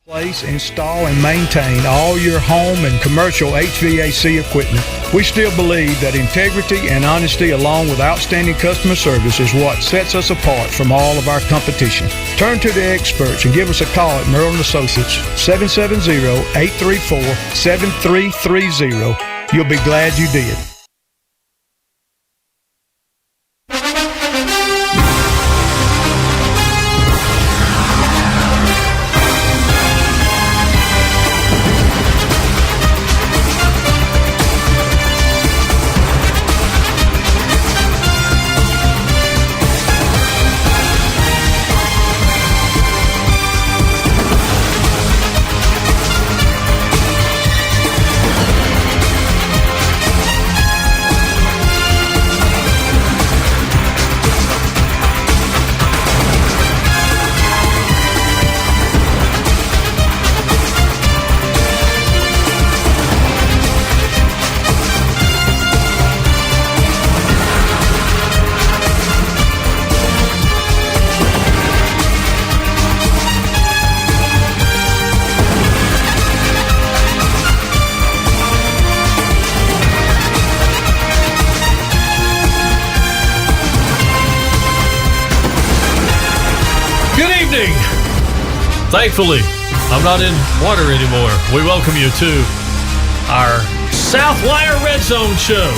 Place, install, and maintain all your home and commercial HVAC equipment. We still believe that integrity and honesty along with outstanding customer service is what sets us apart from all of our competition. Turn to the experts and give us a call at Merrill & Associates, 770-834-7330. You'll be glad you did. Thankfully, I'm not in water anymore. We welcome you to our Southwire Redzone show.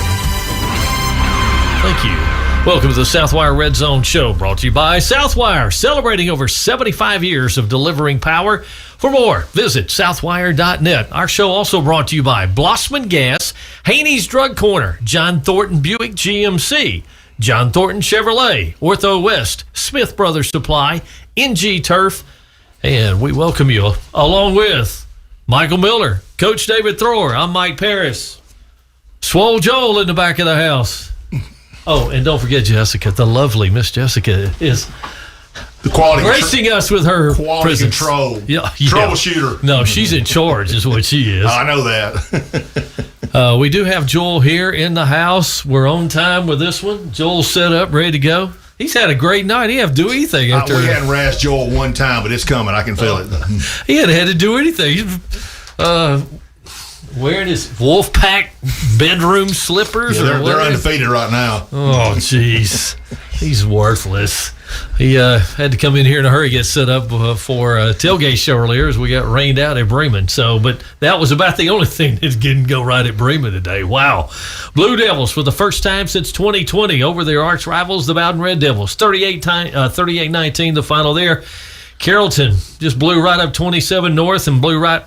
Thank you. Welcome to the Southwire Redzone show, brought to you by Southwire, celebrating over 75 years of delivering power. For more, visit southwire.net. Our show also brought to you by Blossman Gas, Haney's Drug Corner, John Thornton Buick GMC, John Thornton Chevrolet, Ortho West, Smith Brothers Supply, NG Turf, and we welcome you along with Michael Miller, Coach David Thrower. I'm Mike Paris. Swole Joel in the back of the house. Oh, and don't forget Jessica, the lovely Miss Jessica is the quality gracing us with her quality presence. Control. Yeah. Troubleshooter. No, she's in charge is what she is. I know that. We do have Joel here in the house. We're on time with this one. Joel's set up, ready to go. He's had a great night. He didn't have to do anything after. We hadn't razzed Joel one time, but it's coming. I can feel it. He hadn't had to do anything. He's wearing his Wolfpack bedroom slippers. Yeah, they're undefeated right now. Oh, jeez. He's worthless. He had to come in here in a hurry, get set up for a tailgate show earlier as we got rained out at Bremen. So, but that was about the only thing that didn't go right at Bremen today. Wow. Blue Devils, for the first time since 2020, over their arch rivals, the Bowden Red Devils. 38-19, the final there. Carrollton just blew right up 27 North and blew Rome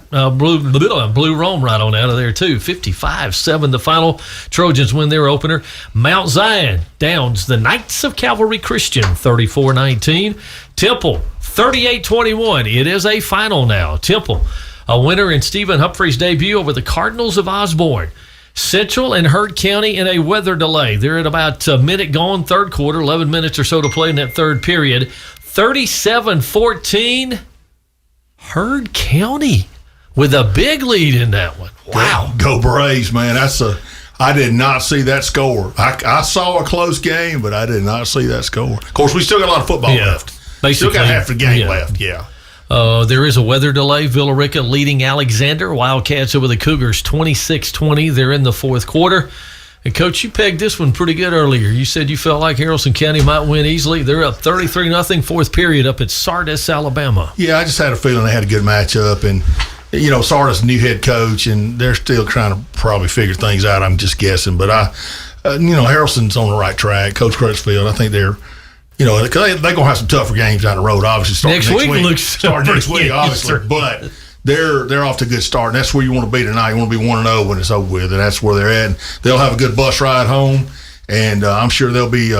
right on out of there too. 55-7 the final. Trojans win their opener. Mount Zion downs the Knights of Calvary Christian 34-19. Temple 38-21. It is a final now. Temple a winner in Stephen Humphrey's debut over the Cardinals of Osborne. Central and Heard County in a weather delay. They're at about a minute gone, third quarter, 11 minutes or so to play in that third period. 37-14, Heard County with a big lead in that one. Wow. Go Braves, man. I did not see that score. I saw a close game, but I did not see that score. Of course, we still got a lot of football left. Basically, still got half the game left, yeah. There is a weather delay. Villarica leading Alexander. Wildcats over the Cougars 26-20. They're in the fourth quarter. And, Coach, you pegged this one pretty good earlier. You said you felt like Haralson County might win easily. They're up 33-0, fourth period up at Sardis, Alabama. Yeah, I just had a feeling they had a good matchup. And, you know, Sardis, new head coach, and they're still trying to probably figure things out. I'm just guessing. But, Haralson's on the right track. Coach Crutchfield, I think they're, they're going to have some tougher games down the road, obviously, starting next week. Starting next week, obviously. But they're off to a good start, and that's where you want to be tonight. You want to be 1-0 when it's over with, and that's where they're at. And they'll have a good bus ride home, and I'm sure they'll be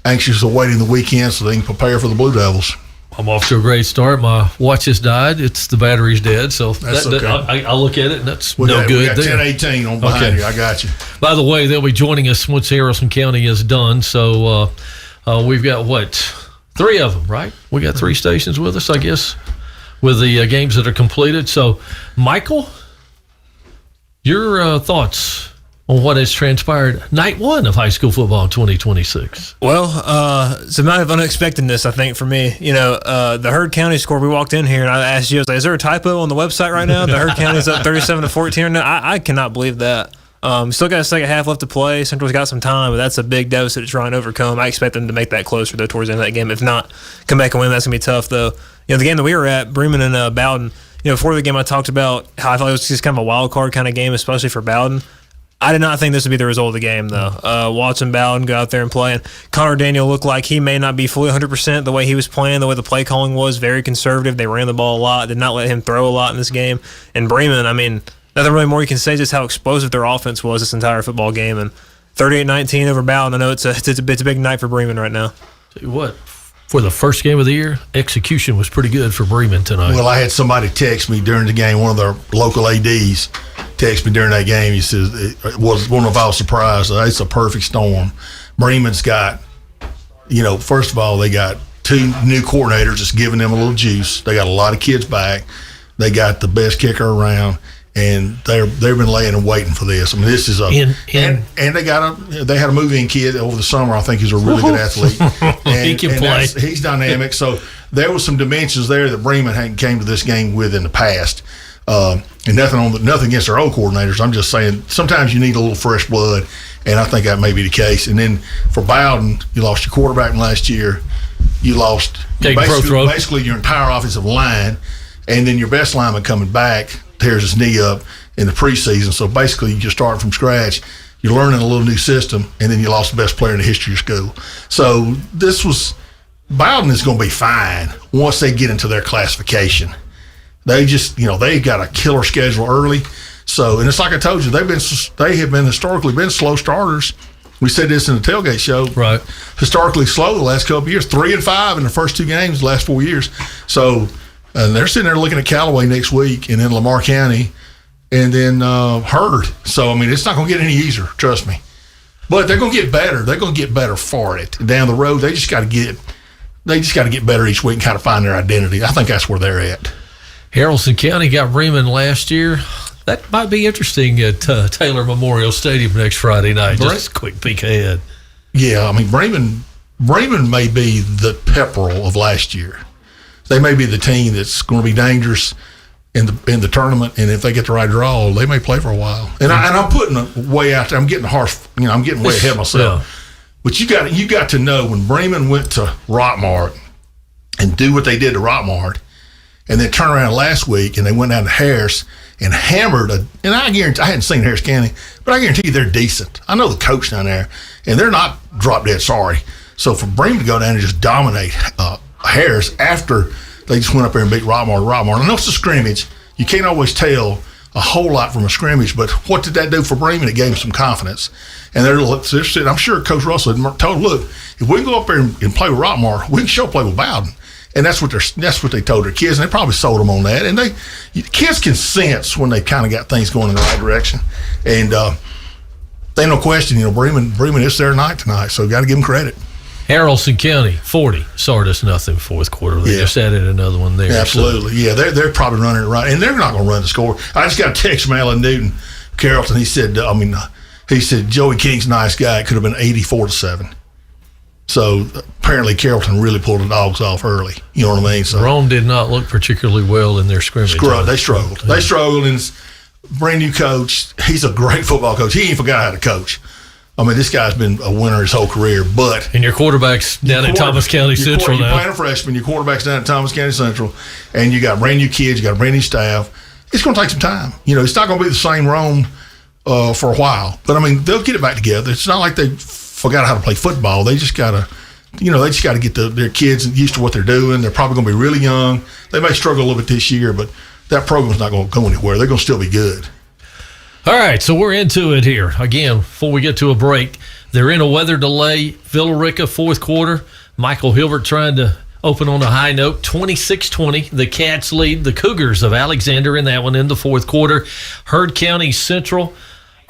anxious awaiting the weekend so they can prepare for the Blue Devils. I'm off to a great start. My watch has died. The battery's dead, so I look at it, and that's good. We got 10-18 on behind you. I got you. By the way, they'll be joining us once Haralson County is done, so we've got, 3 of them, right? We got 3 stations with us, I guess, with the games that are completed. So, Michael, your thoughts on what has transpired night one of high school football in 2026. Well, it's a amount of unexpectedness, I think, for me. The Heard County score, we walked in here and I asked you, I was like, is there a typo on the website right now? The Heard County's up 37-14. No, I cannot believe that. Still got a second half left to play. Central's got some time, but that's a big deficit to try and overcome. I expect them to make that closer, though, towards the end of that game. If not, come back and win. That's going to be tough, though. The game that we were at, Bremen and Bowden, before the game I talked about how I thought it was just kind of a wild card kind of game, especially for Bowden. I did not think this would be the result of the game, though. Watching Bowden go out there and play. And Connor Daniel looked like he may not be fully 100% the way he was playing, the way the play calling was, very conservative. They ran the ball a lot, did not let him throw a lot in this game. And Bremen, nothing really more you can say, just how explosive their offense was this entire football game. And 38-19 over Bowden. I know it's a big night for Bremen right now. Tell you what, for the first game of the year, execution was pretty good for Bremen tonight. Well, I had somebody text me during the game, one of their local ADs text me during that game. He says, it was one of our surprises. It's a perfect storm. Bremen's got, first of all, they got 2 new coordinators just giving them a little juice. They got a lot of kids back. They got the best kicker around. And they've been laying and waiting for this. This is and they had a move-in kid over the summer. I think he's a really good athlete. And, he can play. He's dynamic. So there was some dimensions there that Bremen hadn't came to this game with in the past. And nothing against our old coordinators. I'm just saying sometimes you need a little fresh blood, and I think that may be the case. And then for Bowden, you lost your quarterback last year. You lost basically your entire offensive line, and then your best lineman coming back tears his knee up in the preseason. So basically, you're starting from scratch. You're learning a little new system, and then you lost the best player in the history of school. So Bowden is going to be fine once they get into their classification. They just, they got a killer schedule early. So, and it's like I told you, they have been historically been slow starters. We said this in the tailgate show. Right. Historically slow the last couple of years, 3-5 in the first 2 games the last 4 years. So. And they're sitting there looking at Callaway next week, and then Lamar County, and then Hurd. So it's not going to get any easier, trust me. But they're going to get better. They're going to get better for it down the road. They just got to get better each week and kind of find their identity. I think that's where they're at. Haralson County got Bremen last year. That might be interesting at Taylor Memorial Stadium next Friday night. Just a quick peek ahead. Yeah, Bremen may be the Pepperell of last year. They may be the team that's going to be dangerous in the tournament, and if they get the right draw, they may play for a while. And I'm putting it way out there. I'm getting harsh. I'm getting way ahead of myself. Yeah. But you got to know when Bremen went to Rockmart and do what they did to Rockmart, and then turn around last week and they went down to Harris and hammered and I guarantee I hadn't seen Harris County, but I guarantee you they're decent. I know the coach down there, and they're not drop dead sorry. So for Bremen to go down and just dominate Harris after they just went up there and beat Rockmart. I know it's a scrimmage. You can't always tell a whole lot from a scrimmage, but what did that do for Bremen? It gave them some confidence. And they're sitting, I'm sure Coach Russell had told them, look, if we can go up there and play with Rockmart, we can show play with Bowden. And that's what they told their kids, and they probably sold them on that. And kids can sense when they kind of got things going in the right direction. And ain't no question, Bremen is their night tonight, so got to give them credit. Haralson County, 40. Sardis, nothing, fourth quarter. They just added another one there. Absolutely. So. Yeah, they're probably running it right. And they're not going to run the score. I just got a text from Alan Newton, Carrollton. He said, Joey King's a nice guy. It could have been 84-7. So apparently Carrollton really pulled the dogs off early. You know what I mean? So Rome did not look particularly well in their scrimmage. They struggled. Yeah. They struggled, and brand new coach. He's a great football coach. He ain't forgot how to coach. This guy's been a winner his whole career, but... And your quarterback's down at Thomas County Central now. You're playing a freshman, your quarterback's down at Thomas County Central, and you got brand new kids, you got a brand new staff. It's going to take some time. It's not going to be the same Rome for a while. But, they'll get it back together. It's not like they forgot how to play football. They just got to get their kids used to what they're doing. They're probably going to be really young. They may struggle a little bit this year, but that program's not going to go anywhere. They're going to still be good. All right, so we're into it here. Again, before we get to a break, they're in a weather delay. Villarica, fourth quarter. Michael Hilbert trying to open on a high note. 26-20. The Cats lead the Cougars of Alexander in that one in the fourth quarter. Heard County Central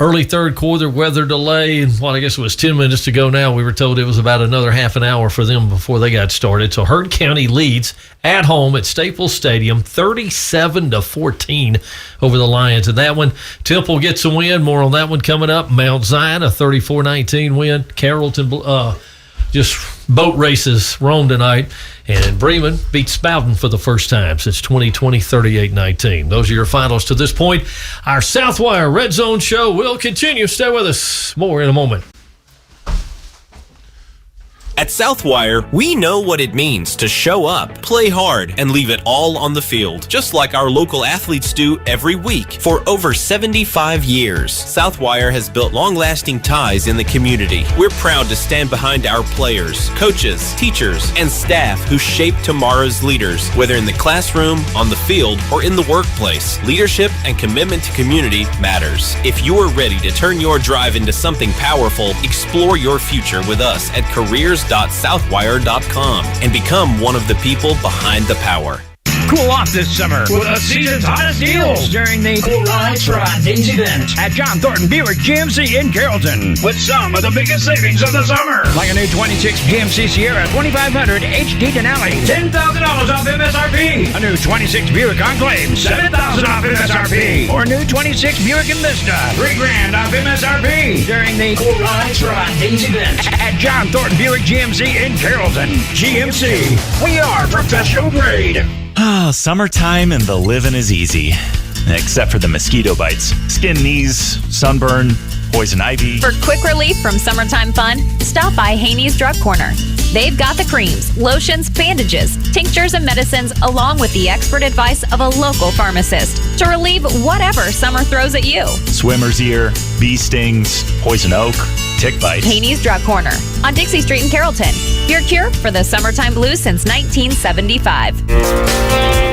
Early third quarter weather delay, and I guess it was 10 minutes to go now. We were told it was about another half an hour for them before they got started. So Hearn County leads at home at Staples Stadium 37-14 over the Lions. And that one, Temple gets a win. More on that one coming up. Mount Zion, a 34-19 win. Carrollton, just boat races Rome tonight. And Bremen beats Spouten for the first time since 2020, 38-19. Those are your finals to this point. Our Southwire Red Zone show will continue. Stay with us. More in a moment. At Southwire, we know what it means to show up, play hard, and leave it all on the field, just like our local athletes do every week. For over 75 years, Southwire has built long-lasting ties in the community. We're proud to stand behind our players, coaches, teachers, and staff who shape tomorrow's leaders, whether in the classroom, on the field, or in the workplace. Leadership and commitment to community matters. If you are ready to turn your drive into something powerful, explore your future with us at careers.southwire.com and become one of the people behind the power. Cool off this summer with the season's hottest deals during the Cool Rides for Hot Days event at John Thornton Buick GMC in Carrollton, with some of the biggest savings of the summer. Like a new 26 GMC Sierra 2500 HD Denali, $10,000 off MSRP. A new 26 Buick Enclave, $7,000 off MSRP. Or a new 26 Buick Envista, $3,000 off MSRP during the Cool Rides for Hot Days event at John Thornton Buick GMC in Carrollton. GMC, we are professional grade. Summertime and the living is easy. Except for the mosquito bites, skin knees, sunburn, poison ivy. For quick relief from summertime fun, stop by Haney's Drug Corner. They've got the creams, lotions, bandages, tinctures, and medicines, along with the expert advice of a local pharmacist to relieve whatever summer throws at you. Swimmer's ear, bee stings, poison oak, tick bites. Haney's Drug Corner on Dixie Street in Carrollton. Your cure for the summertime blues since 1975.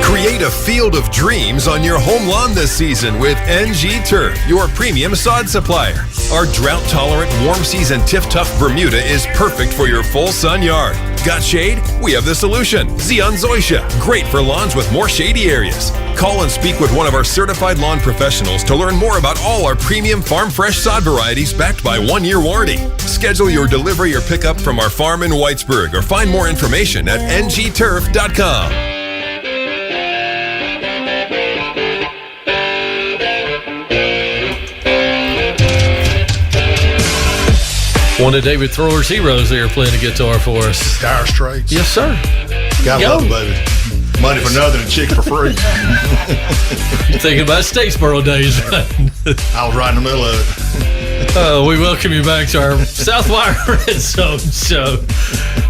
Create a field of dreams on your home lawn this season with NG Turf, your premium sod supplier. Our drought-tolerant, warm-season Tiff-Tuff Bermuda is perfect for your full sun yard. Got shade? We have the solution. Xeon Zoysia, great for lawns with more shady areas. Call and speak with one of our certified lawn professionals to learn more about all our premium farm fresh sod varieties backed by 1-year warranty. Schedule your delivery or pickup from our farm in Whitesburg or find more information at ngturf.com. One of David Thrower's heroes there playing the guitar for us. Dire Straits. Yes, sir. Gotta love it, baby. Money for nothing and chick for free. Thinking about Statesboro days. I was right in the middle of it. We welcome you back to our Southwire Red Zone show.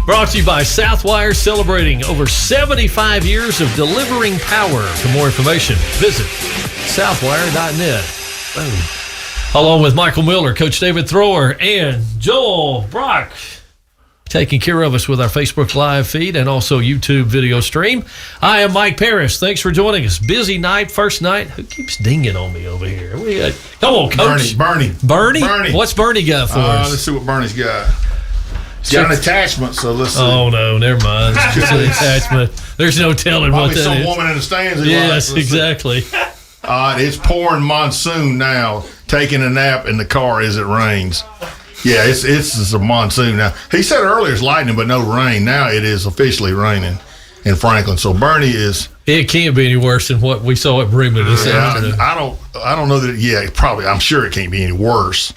Brought to you by Southwire, celebrating over 75 years of delivering power. For more information, visit southwire.net. Boom. Along with Michael Miller, Coach David Thrower, and Joel Brock, taking care of us with our Facebook Live feed and also YouTube video stream. I am Mike Parrish. Thanks for joining us. Busy night, first night. Who keeps dinging on me over here? Come on, Coach. Bernie. What's Bernie got for us? Let's see what Bernie's got. He's got an attachment, so let's see. Oh, no, never mind. It's just an attachment. There's no telling Probably what that some is. woman in the stands. Yes, exactly. It's pouring monsoon now. Taking a nap in the car as it rains. Yeah, it's a monsoon now. He said earlier it's lightning, but no rain. Now it is officially raining in Franklin. So Bernie is. It can't be any worse than what we saw at Bremen this afternoon. I don't know that. Probably. I'm sure it can't be any worse.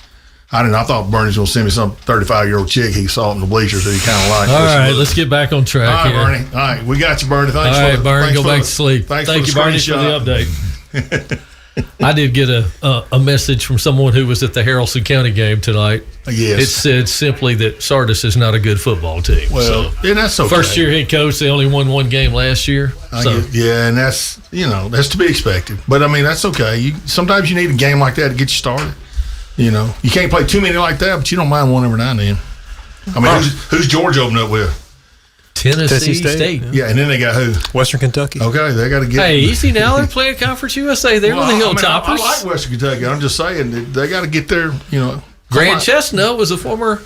I thought Bernie's gonna send me some 35-year-old chick he saw in the bleachers that he kind of liked. All right, let's get back on track. All right, here. Bernie. All right, we got you, Bernie. Thanks. All right, Bernie, go back to sleep. Thank you, Bernie, for the update. I did get a message from someone who was at the Haralson County game tonight. Yes. It said simply that Sardis is not a good football team. Well, and that's okay. First-year head coach, they only won one game last year. And that's to be expected. But, I mean, that's okay. Sometimes you need a game like that to get you started. You can't play too many like that, but you don't mind one every now and then. I mean, who's Georgia opening up with? Tennessee State. Yeah, and then they got who? Western Kentucky. Okay, they got to get. Hey, easy now. They're playing Conference USA. They're with the Hilltoppers. I like Western Kentucky. I'm just saying they got to get there. Grant Chestnut was a former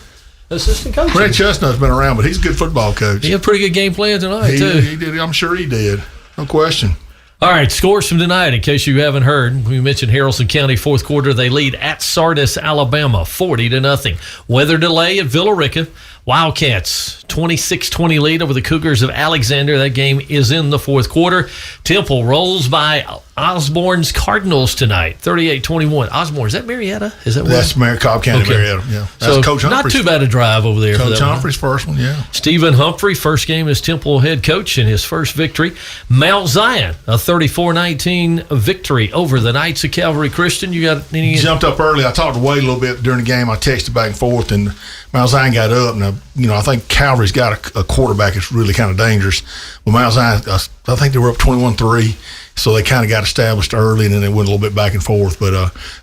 assistant coach. Grant Chestnut's been around, but he's a good football coach. He had a pretty good game plan tonight, too. He did. I'm sure he did. No question. All right, scores from tonight, in case you haven't heard. We mentioned Haralson County, fourth quarter. They lead at Sardis, Alabama, 40-0. Weather delay at Villa Rica. Wildcats, 26-20 lead over the Cougars of Alexander. That game is in the fourth quarter. Temple rolls by Osborne's Cardinals tonight, 38-21. Osborne, is that Marietta? That's Cobb County, okay. Marietta, yeah. That's so Coach not too bad a drive over there. Coach Humphrey's first one, yeah. Stephen Humphrey, first game as Temple head coach in his first victory. Mount Zion, a 34-19 victory over the Knights of Calvary Christian. You got any? Jumped up early. I talked to Wade a little bit during the game. I texted back and forth, and Mount Zion got up, and I think Calvary's got a quarterback that's really kind of dangerous. But Mount Zion, I think they were up 21-3, so they kind of got established early, and then they went a little bit back and forth. But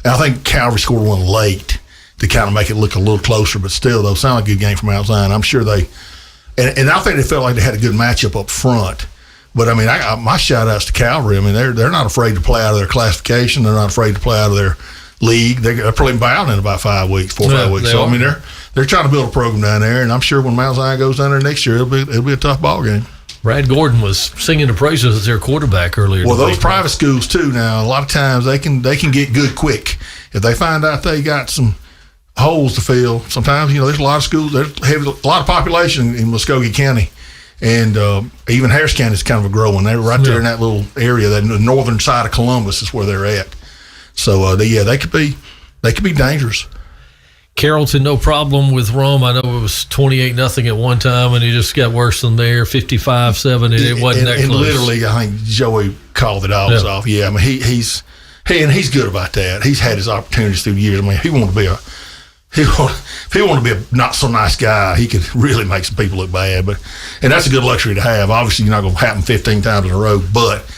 I think Calvary scored one late to kind of make it look a little closer. But still, though, sound like a good game for Mount Zion. I'm sure they and I think they felt like they had a good matchup up front. But, I mean, my shout-outs to Calvary. I mean, they're not afraid to play out of their classification. They're not afraid to play out of their league. They're probably bound in about 5 weeks, 4 or 5 weeks. So, I mean, they're trying to build a program down there, and I'm sure when Mount Zion goes down there next year, it'll be a tough ball game. Brad Gordon was singing the praises of their quarterback earlier. Well, those private schools, too, now, a lot of times they can get good quick. If they find out they got some holes to fill, sometimes, there's a lot of schools, there's a lot of population in Muskogee County. And even Harris County is kind of a growing. They're right there in that little area, the northern side of Columbus is where they're at. So, they could be dangerous. Carrollton, no problem with Rome. I know it was 28-0 at one time, and it just got worse from there, 55-7, and it wasn't that close. And literally, I think Joey called the dogs off. Yeah, I mean, he's good about that. He's had his opportunities through the years. I mean, if he wanted to be a not so nice guy, he could really make some people look bad. And that's a good luxury to have. Obviously, you're not going to happen 15 times in a row, but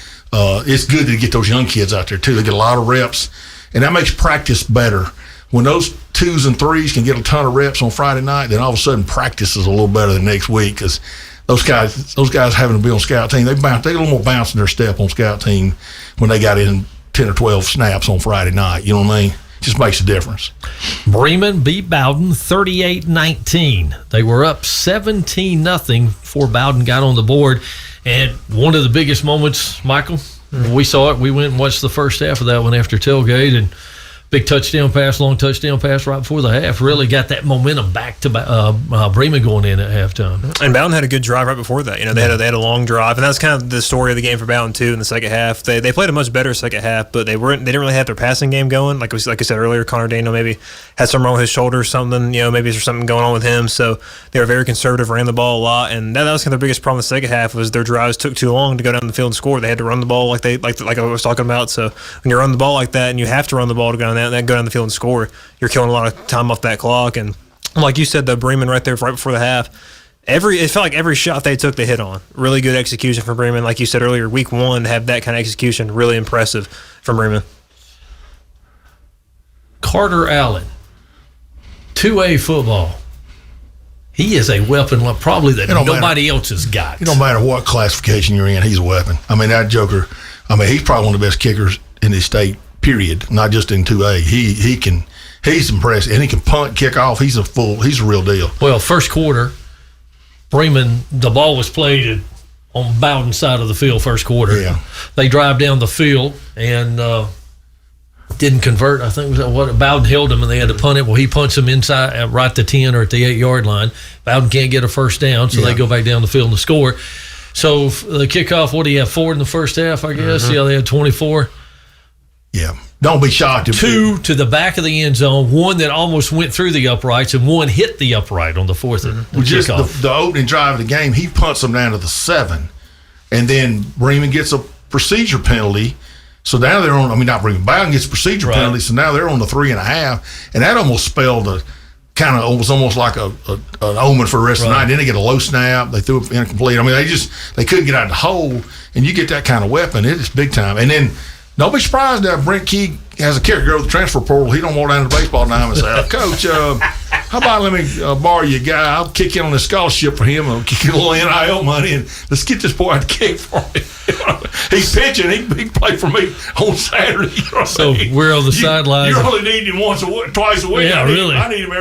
it's good to get those young kids out there too. They get a lot of reps, and that makes practice better. When those 2s and 3s can get a ton of reps on Friday night, then all of a sudden practice is a little better than next week because those guys having to be on scout team, they get a little more bounce in their step on scout team when they got in 10 or 12 snaps on Friday night. You know what I mean? Just makes a difference. Bremen beat Bowden 38-19. They were up 17-0 before Bowden got on the board. And one of the biggest moments, Michael, we saw it. We went and watched the first half of that one after tailgate, and big touchdown pass, long touchdown pass right before the half. Really got that momentum back to Bremen going in at halftime. And Bowden had a good drive right before that. They had a long drive, and that's kind of the story of the game for Bowden too. In the second half, they played a much better second half, but they didn't really have their passing game going. Like I said earlier, Connor Daniel maybe had something wrong with his shoulder or something. Maybe there's something going on with him. So they were very conservative, ran the ball a lot, and that was kind of their biggest problem in the second half was their drives took too long to go down the field and score. They had to run the ball like I was talking about. So when you run the ball like that, and you have to run the ball to go down the field and score, you're killing a lot of time off that clock. And like you said, the Bremen right there right before the half, it felt like every shot they took they hit on. Really good execution from Bremen. Like you said earlier, week 1 to have that kind of execution, really impressive from Bremen. Carter Allen, 2A football. He is a weapon probably that nobody else has got. It don't matter what classification you're in, he's a weapon. I mean, that joker, he's probably one of the best kickers in the state, period, not just in 2A. He's impressive, and he can punt, kick off. He's a real deal. Well, first quarter, Bremen, the ball was played on Bowden's side of the field first quarter. Yeah. They drive down the field and didn't convert. I think Bowden held him and they had to punt it. Well, he punts him inside right to 10 or at the 8-yard line. Bowden can't get a first down, so they go back down the field and score. So the kickoff, what do you have, 4 in the first half, I guess? Mm-hmm. Yeah, they had 24. Yeah. Don't be shocked. 2 to the back of the end zone, 1 that almost went through the uprights, and 1 hit the upright on the fourth just the opening drive of the game, he punts them down to the 7. And then Bremen gets a procedure penalty. So now they're on, not Bremen, Bowden gets a procedure penalty, so now they're on the 3.5. And that almost spelled it was almost like an omen for the rest of the night. Then they get a low snap, they threw it incomplete. They couldn't get out of the hole, and you get that kind of weapon, it is big time. And then don't be surprised that Brent Key has a kicker go to the transfer portal. He don't walk down to the baseball now and say, Coach, how about let me borrow you a guy? I'll kick in on this scholarship for him. I'll kick in a little NIL money, and let's get this boy out to kick for me. He's pitching. He can play for me on Saturday. So we're on the sidelines. You only need him twice a week. Yeah, really. I need him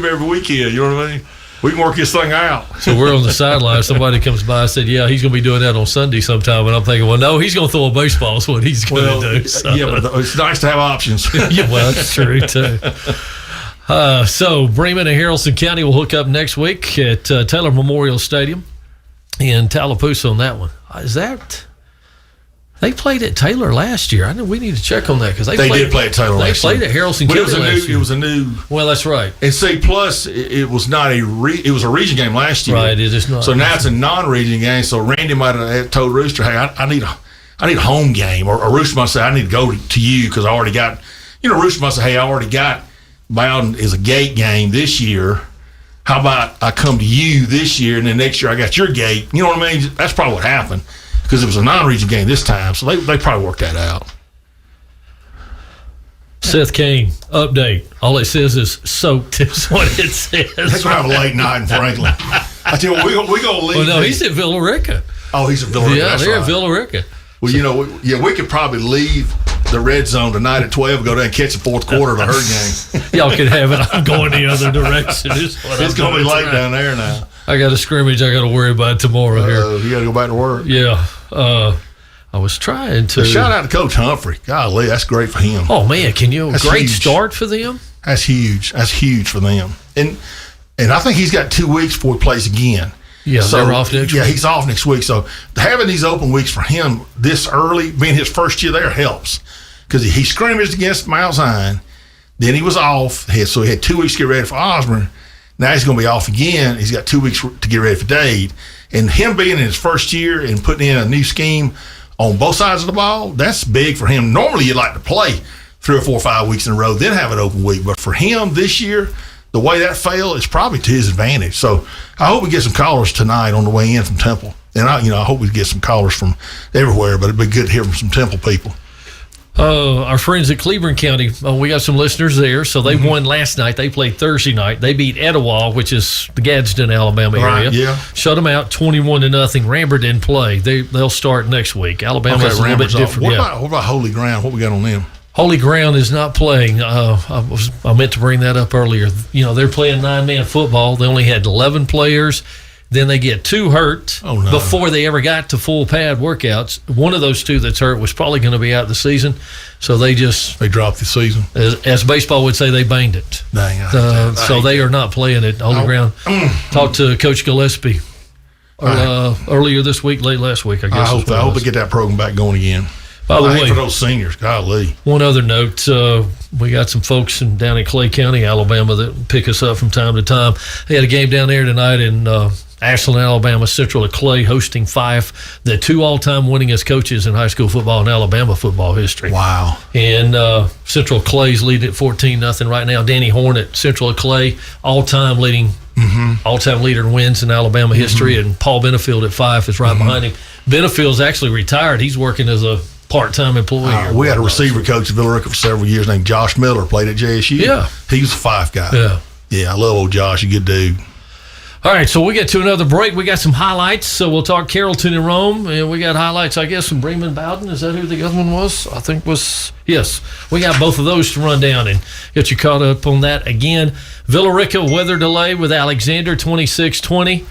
every weekend. You know what I mean? We can work this thing out. So we're on the sideline. Somebody comes by and said, yeah, he's going to be doing that on Sunday sometime. And I'm thinking, well, no, he's going to throw a baseball is what he's going to do. So. Yeah, but it's nice to have options. Yeah, well, that's true, too. So Bremen and Haralson County will hook up next week at Taylor Memorial Stadium in Tallapoosa on that one. Is that... They played at Taylor last year. I know we need to check on that because they did play at Taylor last year. They played at Haralson County last year. It was a new. Well, that's right. And see, plus it was not it was a region game last year. Right, it is not. So now it's a non-region game. So Randy might have told Rooster, "Hey, I need a home game," or Rooster might say, "I need to go to you because I already got." Rooster might say, "Hey, I already got Bowden is a gate game this year. How about I come to you this year and then next year I got your gate?" You know what I mean? That's probably what happened. Because it was a non-region game this time, so they probably worked that out. Seth Kane, update. All it says is soaked is what it says. They're going to have a late night in Franklin. I tell you what, we're going to leave. Well, no, he's at Villa Rica. Oh, he's at Villa Rica. Yeah, that's they're right. at Villa Rica. Well, we could probably leave the red zone tonight at 12 and go down and catch the fourth quarter of the Herd game. Y'all can have it. I'm going the other direction. It's going to be late down there now. I got a scrimmage I got to worry about tomorrow here. You got to go back to work. Yeah. I was trying to. Shout out to Coach Humphrey. Golly, that's great for him. Oh, man, that's great huge. Start for them. That's huge. That's huge for them. And I think he's got 2 weeks before he plays again. Yeah, so they're off next week. Yeah, he's off next week. So having these open weeks for him this early, being his first year there, helps. Because he scrimmaged against Mount Zion. Then he was off. So he had 2 weeks to get ready for Osborne. Now he's going to be off again. He's got 2 weeks to get ready for Dade. And him being in his first year and putting in a new scheme on both sides of the ball, that's big for him. Normally you'd like to play 3 or 4 or 5 weeks in a row, then have an open week. But for him this year, the way that fell is probably to his advantage. So I hope we get some callers tonight on the way in from Temple. And I hope we get some callers from everywhere, but it'd be good to hear from some Temple people. Our friends at Cleveland County, we got some listeners there. So they won last night. They played Thursday night. They beat Etowah, which is the Gadsden, Alabama area. Right, yeah. Shut them out 21-0. Rambert didn't play. They'll start next week. Alabama's a little bit different. What about Holy Ground? What we got on them? Holy Ground is not playing. I meant to bring that up earlier. They're playing 9-man football. They only had 11 players. Then they get 2 hurt before they ever got to full pad workouts. One of those 2 that's hurt was probably going to be out the season. So they dropped the season. As baseball would say, they banged it. Dang. So they are not playing at Holy Ground. Talked to Coach Gillespie earlier this week, late last week, I guess. I hope they get that program back going again. By the way, for those seniors, golly. One other note, we got some folks down in Clay County, Alabama, that pick us up from time to time. They had a game down there tonight in Ashland, Alabama, Central of Clay hosting Fife, the 2 all-time winningest coaches in high school football in Alabama football history. Wow. And Central of Clay's leading at 14-0 right now. Danny Horn at Central of Clay, all-time leader in wins in Alabama history, and Paul Benefield at Fife is right behind him. Benefield's actually retired. He's working as a part-time employee. We had a receiver coach at Villa Rica for several years named Josh Miller, played at JSU. Yeah. He was a Fife guy. Yeah, I love old Josh. He's a good dude. All right, so we get to another break. We got some highlights. So we'll talk Carrollton and Rome, and we got highlights, I guess, from Bremen Bowden. Is that who the other one was? I think yes. We got both of those to run down and get you caught up on that again. Villa Rica weather delay with Alexander, 26-20.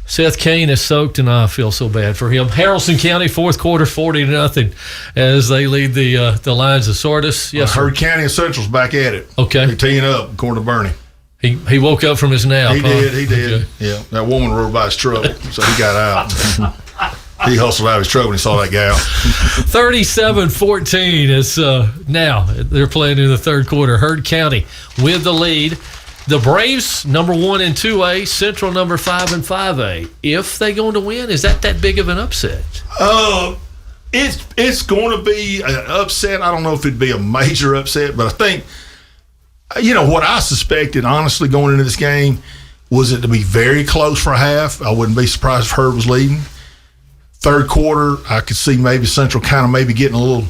Seth Kane is soaked, and I feel so bad for him. Haralson County, fourth quarter, 40-0 as they lead the Lions of Sardis. Yes, Herd County and Central's back at it. Okay. They're teeing up, according to Bernie. He woke up from his nap. He did. Okay. Yeah, that woman rode by his truck, so he got out. He hustled out of his truck when he saw that gal. 37-14 is now they're playing in the third quarter. Herd County with the lead. The Braves, number 1 in 2A, Central number 5 in 5A. If they going to win, is that big of an upset? It's going to be an upset. I don't know if it'd be a major upset, but I think, what I suspected, honestly, going into this game was it to be very close for a half. I wouldn't be surprised if Herd was leading. Third quarter, I could see maybe Central kind of maybe getting a little,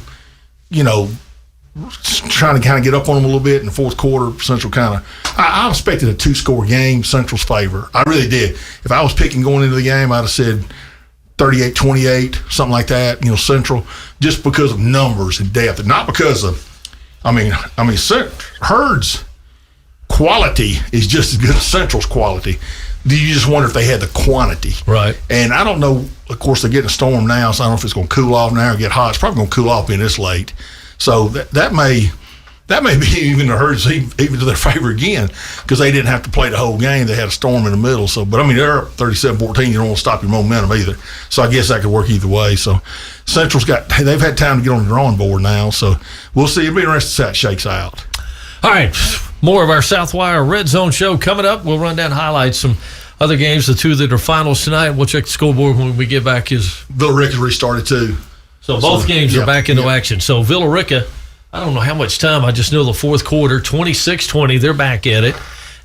trying to kind of get up on them a little bit. In the fourth quarter, Central kind of – I expected a 2-score game, Central's favor. I really did. If I was picking going into the game, I'd have said 38-28, something like that, Central, just because of numbers and depth, and not because of – Herd's quality is just as good as Central's quality. you just wonder if they had the quantity. Right. And I don't know. Of course, they're getting a storm now, so I don't know if it's going to cool off now or get hot. It's probably going to cool off being this late. So that may be even the Herd's even to their favor again, because they didn't have to play the whole game. They had a storm in the middle. So, but I mean, they're up 37-14. You don't want to stop your momentum either. So I guess that could work either way. So Central's they've had time to get on the drawing board now. So we'll see. It'll be interesting to see how it shakes out. All right, more of our Southwire Red Zone show coming up. We'll run down highlights, some other games, the two that are finals tonight. We'll check the scoreboard when we get back. Villa Rica's restarted too. So both games are back into action. So Villa Rica, I don't know how much time. I just know the fourth quarter, 26-20, they're back at it.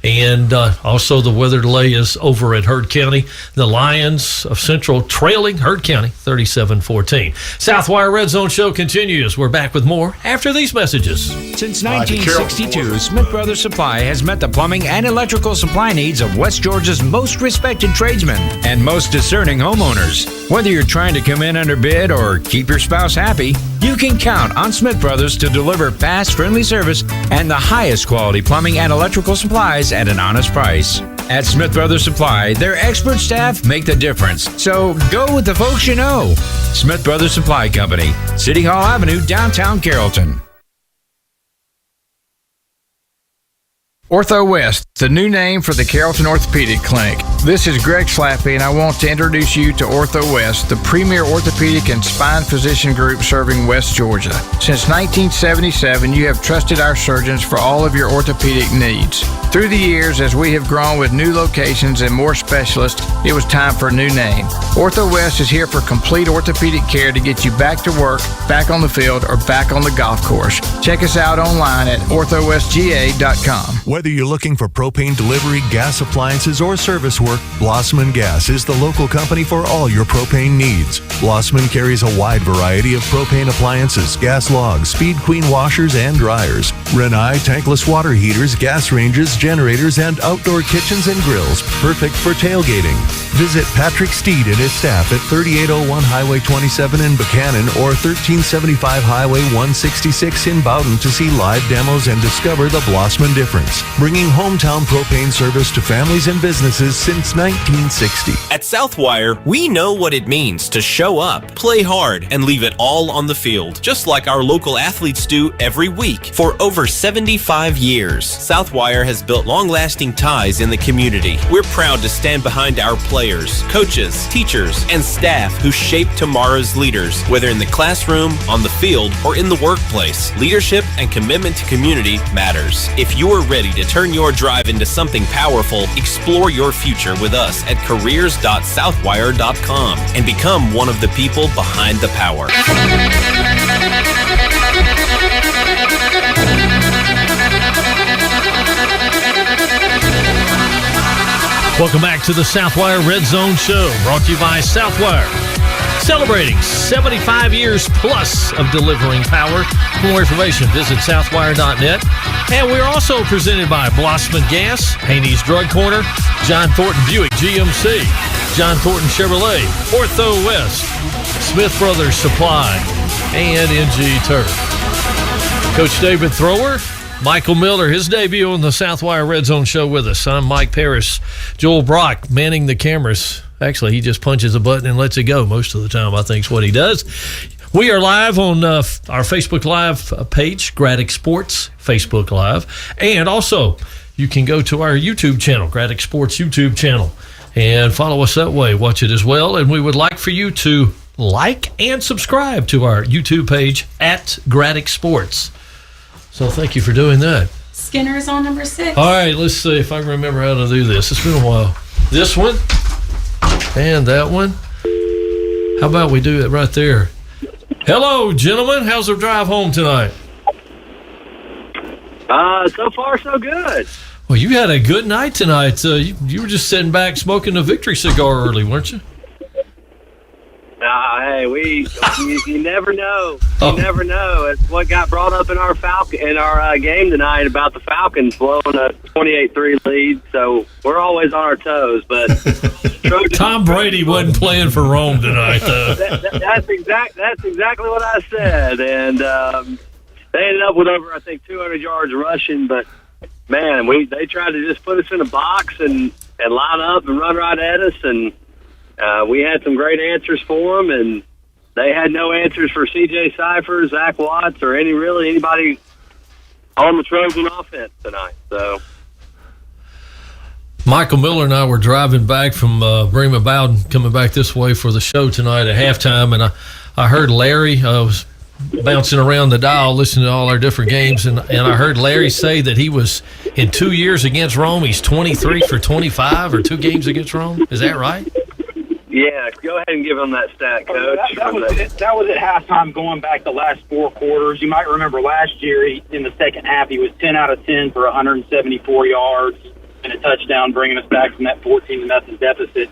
And also the weather delay is over at Heard County. The Lions of Central trailing Heard County 37-14. Southwire Red Zone show continues. We're back with more after these messages. Since 1962, Smith Brothers Supply has met the plumbing and electrical supply needs of West Georgia's most respected tradesmen and most discerning homeowners. Whether you're trying to come in under bid or keep your spouse happy, you can count on Smith Brothers to deliver fast, friendly service and the highest quality plumbing and electrical supplies at an honest price. At Smith Brothers Supply, their expert staff make the difference. So go with the folks you know. Smith Brothers Supply Company, City Hall Avenue, downtown Carrollton. Ortho West, the new name for the Carrollton Orthopedic Clinic. This is Greg Slappy, and I want to introduce you to Ortho West, the premier orthopedic and spine physician group serving West Georgia. Since 1977, you have trusted our surgeons for all of your orthopedic needs. Through the years, as we have grown with new locations and more specialists, it was time for a new name. Ortho West is here for complete orthopedic care to get you back to work, back on the field, or back on the golf course. Check us out online at orthowestga.com. Whether you're looking for propane delivery, gas appliances, or service work, Blossman Gas is the local company for all your propane needs. Blossman carries a wide variety of propane appliances, gas logs, Speed Queen washers and dryers, Renai tankless water heaters, gas ranges, generators, and outdoor kitchens and grills, perfect for tailgating. Visit Patrick Steed and his staff at 3801 Highway 27 in Buchanan or 1375 Highway 166 in Bowden to see live demos and discover the Blossman difference, bringing hometown propane service to families and businesses since 1960. At Southwire, we know what it means to show up, play hard, and leave it all on the field, just like our local athletes do every week. For over 75 years, Southwire has built long-lasting ties in the community. We're proud to stand behind our players, coaches, teachers, and staff who shape tomorrow's leaders, whether in the classroom, on the field, or in the workplace. Leadership and commitment to community matters. If you're ready to turn your drive into something powerful, explore your future with us at careers.southwire.com and become one of the people behind the power. Welcome back to the Southwire Red Zone show, brought to you by Southwire. Celebrating 75 years plus of delivering power. For more information, visit southwire.net. And we're also presented by Blossman Gas, Haney's Drug Corner, John Thornton Buick GMC, John Thornton Chevrolet, Ortho West, Smith Brothers Supply, and NG Turf. Coach David Thrower, Michael Miller, his debut on the Southwire Red Zone show with us. I'm Mike Parris. Joel Brock manning the cameras. Actually, he just punches a button and lets it go most of the time, I think is what he does. We are live on our Facebook Live page, Gradic Sports Facebook Live. And also, you can go to our YouTube channel, Gradic Sports YouTube channel, and follow us that way. Watch it as well. And we would like for you to like and subscribe to our YouTube page at Gradic Sports. So thank you for doing that. Skinner is on number 6. All right, let's see if I can remember how to do this. It's been a while. This one and that one. How about we do it right there? Hello, gentlemen. How's the drive home tonight? So far, so good. Well, you had a good night tonight. You were just sitting back smoking a victory cigar early, weren't you? Hey, you never know. You never know. It's what got brought up in our game tonight about the Falcons blowing a 28-3 lead. So we're always on our toes. But Tom Brady wasn't playing for Rome tonight, though. That's exactly what I said. And they ended up with over, I think, 200 yards rushing. But man, they tried to just put us in a box, and and line up and run right at us. And we had some great answers for them, and they had no answers for C.J. Cypher, Zach Watts, or anybody on the Trojan offense tonight. So Michael Miller and I were driving back from Bremen Bowden, coming back this way for the show tonight at halftime, and I heard Larry was bouncing around the dial listening to all our different games, and I heard Larry say that he was in 2 years against Rome. He's 23 for 25 or 2 games against Rome. Is that right? Yeah, go ahead and give him that stat, Coach. That was at halftime going back the last 4 quarters. You might remember last year in the second half he was 10 out of 10 for 174 yards and a touchdown, bringing us back from that 14-0 deficit.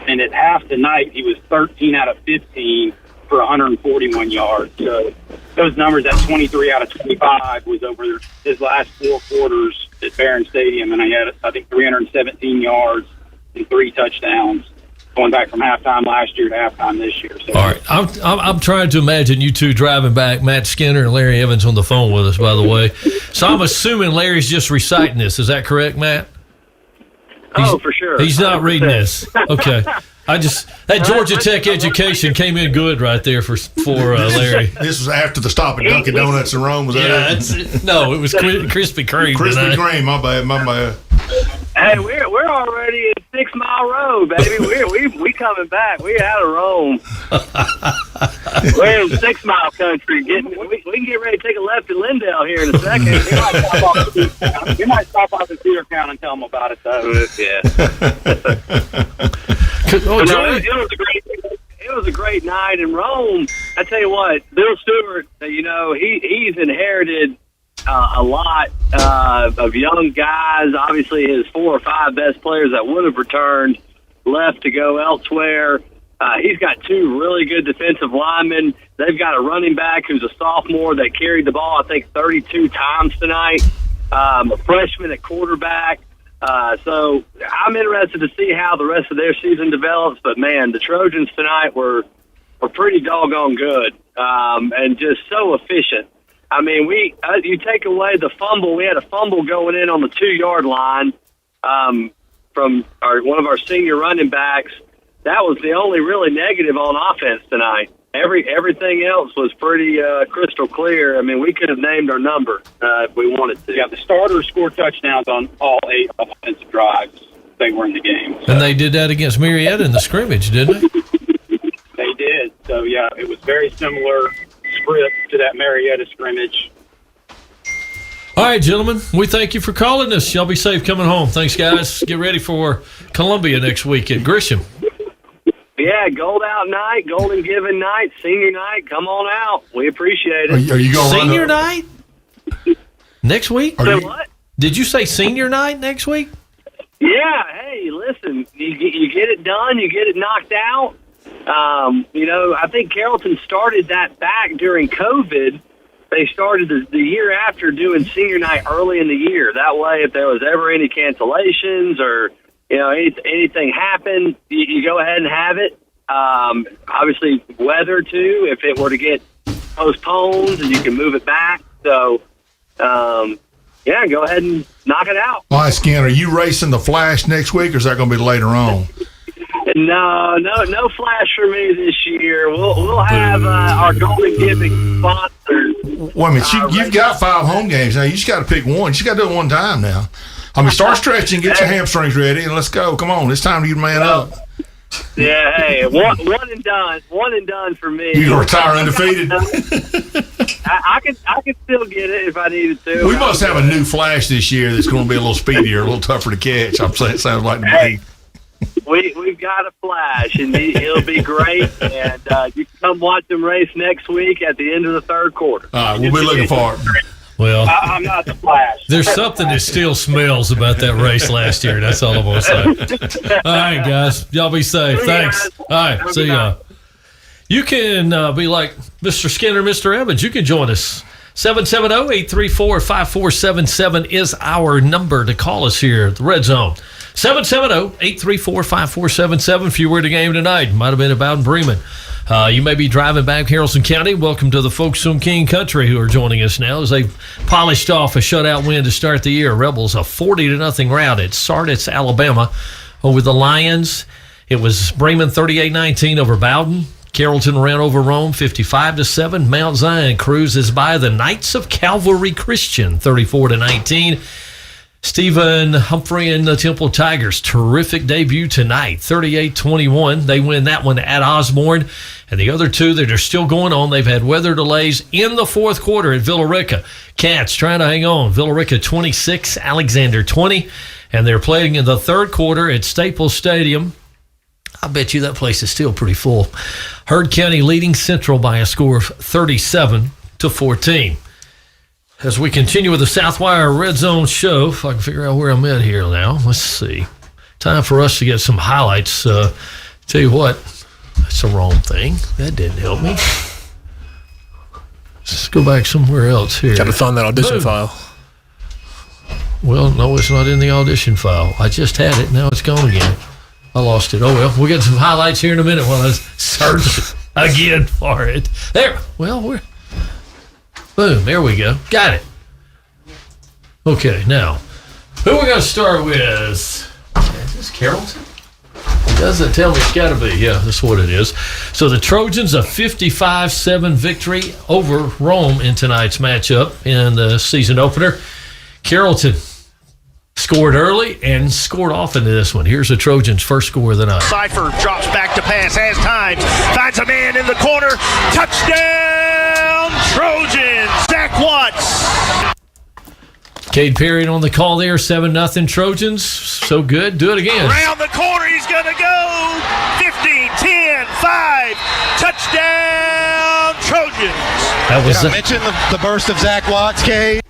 And at half tonight he was 13 out of 15 for 141 yards. So those numbers, that 23 out of 25 was over his last 4 quarters at Barron Stadium, and he had, I think, 317 yards and 3 touchdowns, going back from halftime last year to halftime this year. So. All right. I'm trying to imagine you two driving back, Matt Skinner and Larry Evans on the phone with us, by the way. So I'm assuming Larry's just reciting this. Is that correct, Matt? For sure. He's not reading this. Okay. That Georgia Tech education came in good right there for Larry. This was after the stop at Dunkin' Donuts in Rome. Was that? No, it was Krispy Kreme. Krispy Kreme. My bad. Hey, we're already at 6 Mile Road, baby. We coming back. We out of Rome. We're in 6 Mile country. We can get ready to take a left at Lindale here in a second. We might stop off at Cedar Town and tell them about it, though. Yeah. It was a great night in Rome. I tell you what, Bill Stewart, he's inherited a lot of young guys. Obviously, his 4 or 5 best players that would have returned left to go elsewhere. He's got 2 really good defensive linemen. They've got a running back who's a sophomore that carried the ball, I think, 32 times tonight. A freshman at quarterback. So I'm interested to see how the rest of their season develops. But, man, the Trojans tonight were pretty doggone good and just so efficient. I mean, you take away the fumble. We had a fumble going in on the 2-yard line from one of our senior running backs. That was the only really negative on offense tonight. Everything else was pretty crystal clear. I mean, we could have named our number if we wanted to. Yeah, the starters scored touchdowns on all 8 offensive drives. They were in the game. So. And they did that against Marietta in the scrimmage, didn't they? They did. So, yeah, it was very similar script to that Marietta scrimmage. All right, gentlemen, we thank you for calling us. Y'all be safe coming home. Thanks, guys. Get ready for Columbia next week at Grisham. Yeah, Gold Out Night, Golden Giving Night, Senior Night. Come on out. We appreciate it. Are you going Senior Night? Next week? What? Did you say Senior Night next week? Yeah. Hey, listen, you get it done. You get it knocked out. I think Carrollton started that back during COVID. They started the year after doing Senior Night early in the year. That way, if there was ever any cancellations or anything happened, you go ahead and have it. Obviously, weather, too, if it were to get postponed, and you can move it back. So, go ahead and knock it out. All right, Skin, are you racing the Flash next week, or is that going to be later on? No Flash for me this year. We'll have our Golden Giving sponsors. Well, I mean, you've got 5 home games now. You just got to pick one. You just got to do it one time now. I mean, start stretching, get your hamstrings ready, and let's go. Come on, it's time for you to man up. Yeah, hey, one and done. One and done for me. You gonna retire undefeated? I can still get it if I needed to. We must have a new Flash this year that's going to be a little speedier, a little tougher to catch. I'm saying it sounds like to me. We've got a Flash, and he'll be great. And you can come watch him race next week at the end of the 3rd quarter. All right, we'll be looking for it. Well, I'm not the Flash. There's something that still smells about that race last year. That's all I'm going to say. All right, guys. Y'all be safe. Thanks. All right. See y'all. You can be like Mr. Skinner, Mr. Evans. You can join us. 770-834-5477 is our number to call us here at the Red Zone. 770-834-5477 if you were at a game tonight. Might have been about in Bremen. You may be driving back Haralson County. Welcome to the folks from King Country who are joining us now as they've polished off a shutout win to start the year. Rebels a 40-0 rout at Sardis, Alabama. over the Lions. It was Bremen 38-19 over Bowden. Carrollton ran over Rome 55-7. Mount Zion cruises by the Knights of Calvary Christian 34-19. Stephen Humphrey and the Temple Tigers, terrific debut tonight, 38-21. They win that one at Osborne. And the other two that are still going on, they've had weather delays in the fourth quarter at Villa Rica. Cats trying to hang on. Villa Rica 26, Alexander 20. And they're playing in the third quarter at Staples Stadium. I bet you that place is still pretty full. Heard County leading Central by a score of 37-14. As we continue with the Southwire Redzone show, if I can figure out where I'm at here now, let's see. Time for us to get some highlights. Tell you what, that's the wrong thing. That didn't help me. Let's go back somewhere else here. Got to find that audition file. Well, no, it's not in the audition file. I just had it. Now it's gone again. I lost it. Oh, well, we'll get some highlights here in a minute while I search again for it. There. Well, boom, there we go. Got it. Okay, now, who we're going to start with? Is this Carrollton? It doesn't tell me. It's got to be. Yeah, that's what it is. So the Trojans, a 55-7 victory over Rome in tonight's matchup in the season opener. Carrollton scored early and scored often in this one. Here's the Trojans' first score of the night. Cypher drops back to pass, has time, finds a man in the corner. Touchdown, Trojans! Zach Watts. Cade Perry on the call there, 7-0 Trojans. So good. Do it again. Around the corner, he's going to go. 15, 10, 5. Touchdown, Trojans. That was Did I mention the burst of Zach Watts, Cade?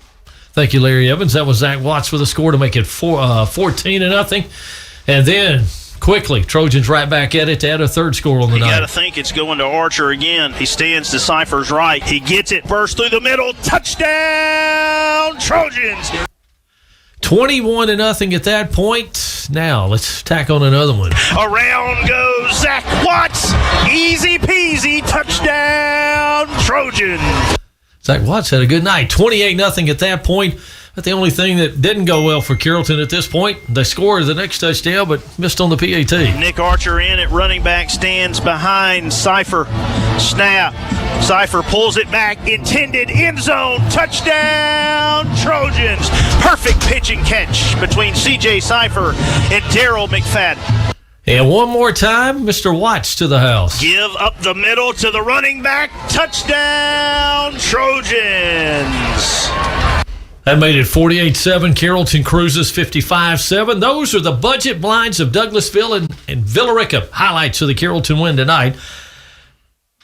Thank you, Larry Evans. That was Zach Watts with a score to make it 14-0. And then, quickly, Trojans right back at it to add a third score on the night. You got to think it's going to Archer again. He stands to Cypher's right. He gets it, bursts through the middle. Touchdown, Trojans. 21-0 at that point. Now, let's tack on another one. Around goes Zach Watts. Easy peasy. Touchdown, Trojans. Zach Watts had a good night. 28-0 at that point. But the only thing that didn't go well for Carrollton at this point, they scored the next touchdown, but missed on the PAT. Nick Archer in at running back, stands behind Cypher. Snap. Cypher pulls it back. Intended end zone. Touchdown, Trojans. Perfect pitch and catch between C.J. Cypher and Daryl McFadden. And one more time, Mr. Watts to the house. Give up the middle to the running back. Touchdown, Trojans. That made it 48-7. Carrollton cruises 55-7. Those are the budget blinds of Douglasville and Villa Rica. Highlights of the Carrollton win tonight.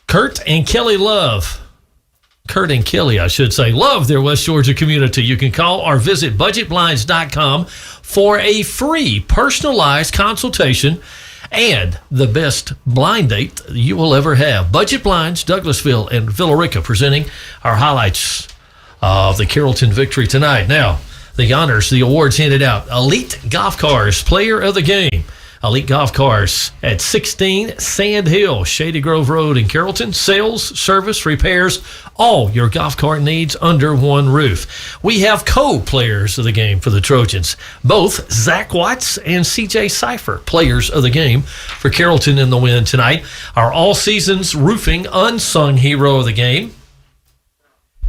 Kurt and Kelly, love their West Georgia community. You can call or visit budgetblinds.com for a free personalized consultation and the best blind date you will ever have. Budget Blinds, Douglasville, and Villa Rica presenting our highlights of the Carrollton victory tonight. Now, the honors, the awards handed out. Elite Golf Cars Player of the Game. Elite Golf Cars at 16 Sand Hill, Shady Grove Road in Carrollton. Sales, service, repairs, all your golf cart needs under one roof. We have co-players of the game for the Trojans. Both Zach Watts and C.J. Cypher, players of the game for Carrollton in the win tonight. Our all-seasons roofing unsung hero of the game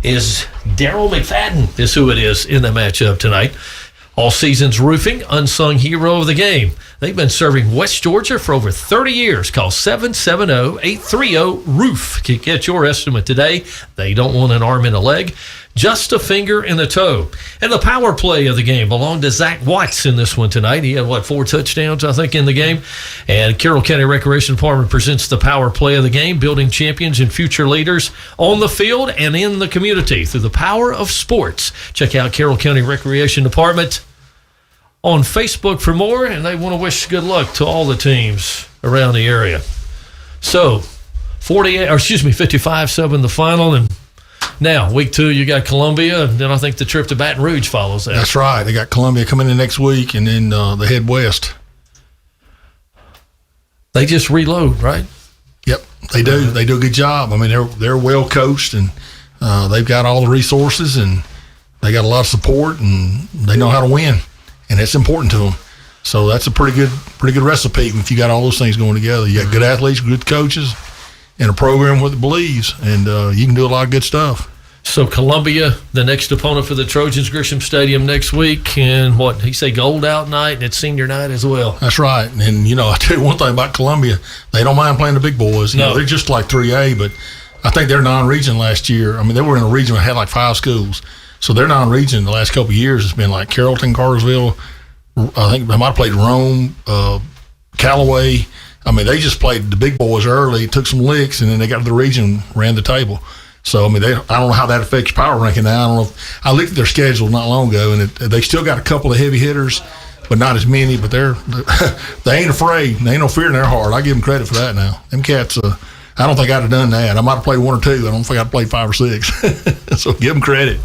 is Daryl McFadden, is who it is in the matchup tonight. All Seasons Roofing, unsung hero of the game. They've been serving West Georgia for over 30 years. Call 770-830-ROOF. Get your estimate today. They don't want an arm and a leg, just a finger and a toe. And the power play of the game belonged to Zach Watts in this one tonight. He had, 4 touchdowns, I think, in the game. And Carroll County Recreation Department presents the power play of the game, building champions and future leaders on the field and in the community through the power of sports. Check out Carroll County Recreation Department on Facebook for more, and they want to wish good luck to all the teams around the area. So, 55-7 the final, and now week 2 you got Columbia, and then I think the trip to Baton Rouge follows that. That's right. They got Columbia coming in next week, and then they head west. They just reload, right? Yep, they do. They do a good job. I mean, they're well coached, and they've got all the resources, and they got a lot of support, and they know how to win. And it's important to them. So that's a pretty good recipe if you got all those things going together. You got good athletes, good coaches, and a program that believes, and you can do a lot of good stuff. So Columbia, the next opponent for the Trojans, Grisham Stadium next week, and what he say, gold out night, and it's senior night as well. That's right. And I tell you one thing about Columbia, they don't mind playing the big boys. You know, they're just like 3A, but I think they're non-region last year. I mean, they were in a region that had like 5 schools, so they're non-region. The last couple of years, it's been like Carrollton, Cartersville. I think they might have played Rome, Callaway. I mean, they just played the big boys early, took some licks, and then they got to the region, ran the table. So, I mean, I don't know how that affects power ranking now. I don't know. I looked at their schedule not long ago, and they still got a couple of heavy hitters, but not as many. But they ain't afraid. They ain't no fear in their heart. I give them credit for that now. Them cats, I don't think I'd have done that. I might have played 1 or 2. I don't think I'd played 5 or 6. So give them credit.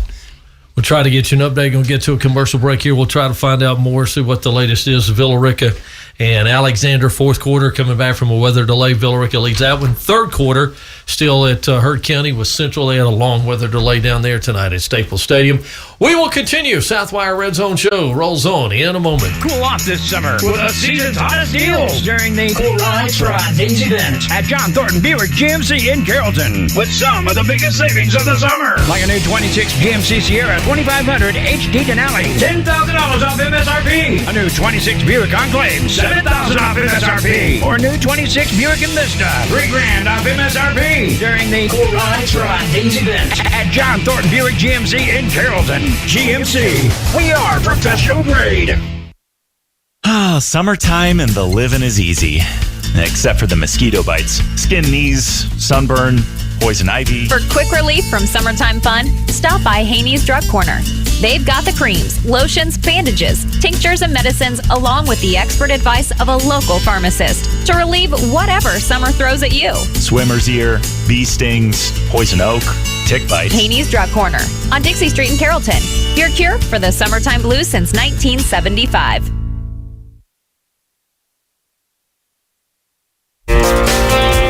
We'll try to get you an update. Going to get to a commercial break here. We'll try to find out more, see what the latest is. Villarica and Alexander, fourth quarter, coming back from a weather delay. Villarica leads that one. Third quarter, still at Heard County with Central. They had a long weather delay down there tonight at Staples Stadium. We will continue. Southwire Redzone show rolls on in a moment. Cool off this summer with the season's hottest deals during the Cool Lights Ride Days event at John Thornton Buick GMC in Carrollton with some of the biggest savings of the summer. Like a new 26 GMC Sierra 2500 HD Denali, $10,000 off MSRP. A new 26 Buick Enclave, $7,000 off MSRP. Or a new 26 Buick Envista, $3,000 off MSRP during the Cool Lights Ride Days event at John Thornton Buick GMC in Carrollton. GMC, we are professional grade. Summertime and the living is easy. Except for the mosquito bites, skin knees, sunburn, poison ivy. For quick relief from summertime fun, stop by Haney's Drug Corner. They've got the creams, lotions, bandages, tinctures, and medicines, along with the expert advice of a local pharmacist to relieve whatever summer throws at you. Swimmer's ear, bee stings, poison oak, tick bites. Haney's Drug Corner on Dixie Street in Carrollton. Your cure for the summertime blues since 1975.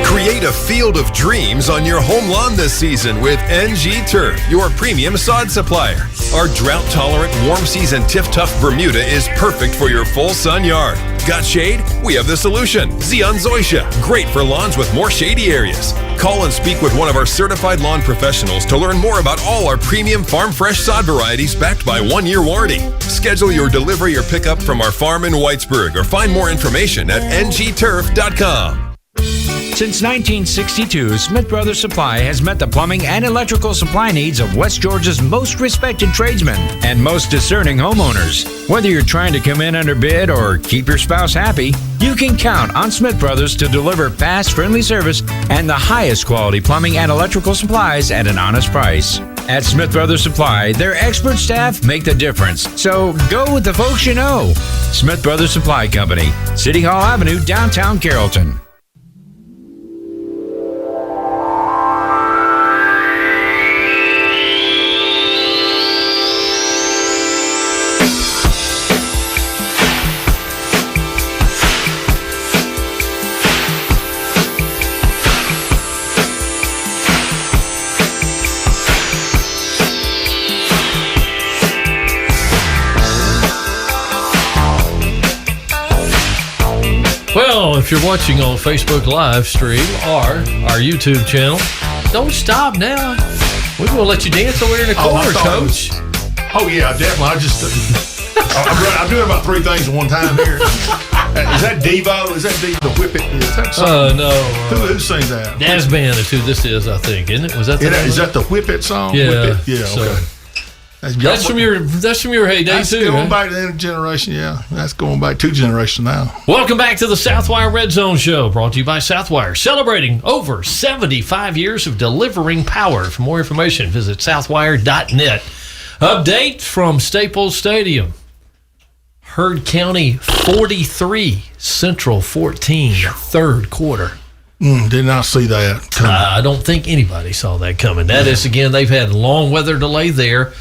Create a field of dreams on your home lawn this season with NG Turf, your premium sod supplier. Our drought-tolerant, warm-season Tiff-Tuff Bermuda is perfect for your full sun yard. Got shade? We have the solution. Zeon Zoysia, great for lawns with more shady areas. Call and speak with one of our certified lawn professionals to learn more about all our premium farm fresh sod varieties backed by 1-year warranty. Schedule your delivery or pickup from our farm in Whitesburg or find more information at ngturf.com. Since 1962, Smith Brothers Supply has met the plumbing and electrical supply needs of West Georgia's most respected tradesmen and most discerning homeowners. Whether you're trying to come in under bid or keep your spouse happy, you can count on Smith Brothers to deliver fast, friendly service and the highest quality plumbing and electrical supplies at an honest price. At Smith Brothers Supply, their expert staff make the difference. So go with the folks you know. Smith Brothers Supply Company, City Hall Avenue, downtown Carrollton. Well, if you're watching on Facebook live stream or our YouTube channel, don't stop now. We're going to let you dance over there in the corner, Coach. Oh, yeah, definitely. I'm doing about 3 things at one time here. Is that Devo? Is that the Whip It? Is that song? No. Who sings that? Jazz Band is who this is, I think, isn't it? Was that is that the Whip It song? Yeah. Whip It? Yeah, So, okay. That's from your heyday, that's too. Going right? back to the generation, yeah. That's going back 2 generations now. Welcome back to the Southwire Redzone Show, brought to you by Southwire, celebrating over 75 years of delivering power. For more information, visit southwire.net. Update from Staples Stadium. Heard County 43, Central 14, third quarter. Did not see that coming. I don't think anybody saw that coming. That is, again, they've had a long weather delay there.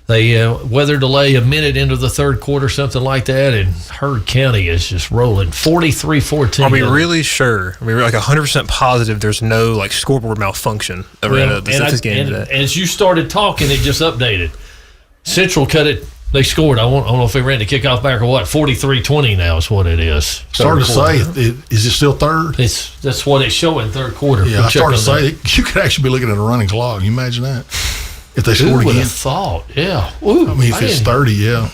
They weather delay a minute into the third quarter, something like that, and Heard County is just rolling 43-14. Are we really sure? I mean, we're like 100% positive there's no like scoreboard malfunction over this game today. As you started talking, it just updated. Central cut it They scored. I don't know if they ran the kickoff back or what. 43-20 now is what it is. It's hard to say. Is it still third? That's what it's showing, third quarter. Yeah, it's hard to say. You could actually be looking at a running clock. Can you imagine that? If they scored Who would again. have thought? Yeah. Ooh, I mean, if it's 30, yeah.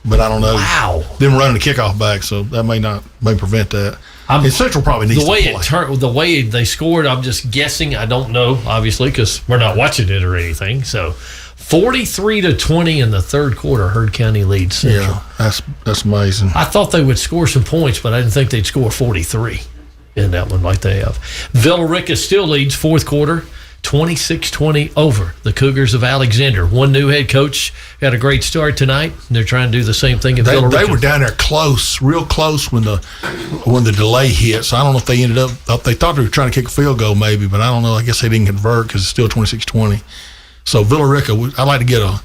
But I don't know. Wow. Them running the kickoff back, so that may prevent that. And Central probably needs the way to play. The way they scored, I'm just guessing. I don't know, obviously, because we're not watching it or anything. So, 43-20 in the third quarter. Heard County leads Central. Yeah, that's amazing. I thought they would score some points, but I didn't think they'd score 43 in that one like they have. Villa Rica still leads fourth quarter, 26-20 over the Cougars of Alexander. One new head coach got a great start tonight, and they're trying to do the same thing in Villa Rica. They were down there close, real close when the delay hit. So I don't know if they ended up. They thought they were trying to kick a field goal maybe, but I don't know. I guess they didn't convert because it's still 26-20. So Villa Rica, I'd like to get a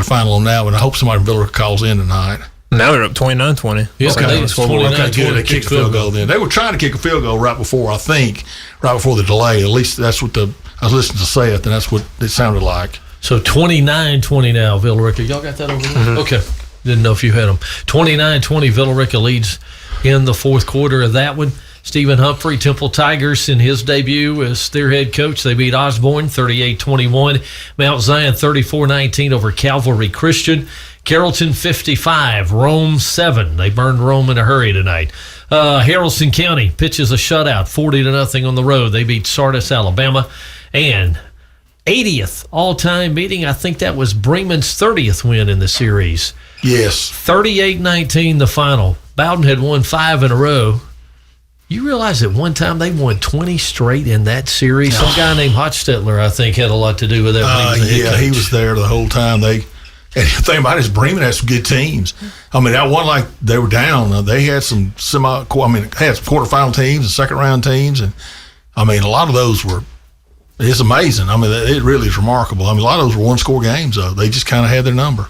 final on that one. I hope somebody from Villa Rica calls in tonight. Now they're up 29-20. Yeah, okay. It's 29-20. Good. They kicked a field goal then. They were trying to kick a field goal right before the delay. At least that's what I was listening to Seth, and that's what it sounded like. So 29-20 now, Villa Rica. Y'all got that over there? Mm-hmm. Okay. Didn't know if you had them. 29-20, Villa Rica leads in the fourth quarter of that one. Stephen Humphrey, Temple Tigers, in his debut as their head coach, they beat Osborne 38-21. Mount Zion 34-19 over Calvary Christian. Carrollton 55, Rome 7. They burned Rome in a hurry tonight. Haralson County pitches a shutout, 40-0 on the road. They beat Sardis, Alabama. And 80th all-time meeting, I think that was Bremen's 30th win in the series. Yes. 38-19 the final. Bowden had won 5 in a row. You realize at one time they won 20 straight in that series? Some guy named Hochstetler, I think, had a lot to do with that. He was there the whole time. And the thing about it is Bremen had some good teams. I mean, that one, like, they were down. They had some had some quarterfinal teams and second-round teams. And, I mean, a lot of those it's amazing. I mean, it really is remarkable. I mean, a lot of those were one-score games, though. They just kind of had their number.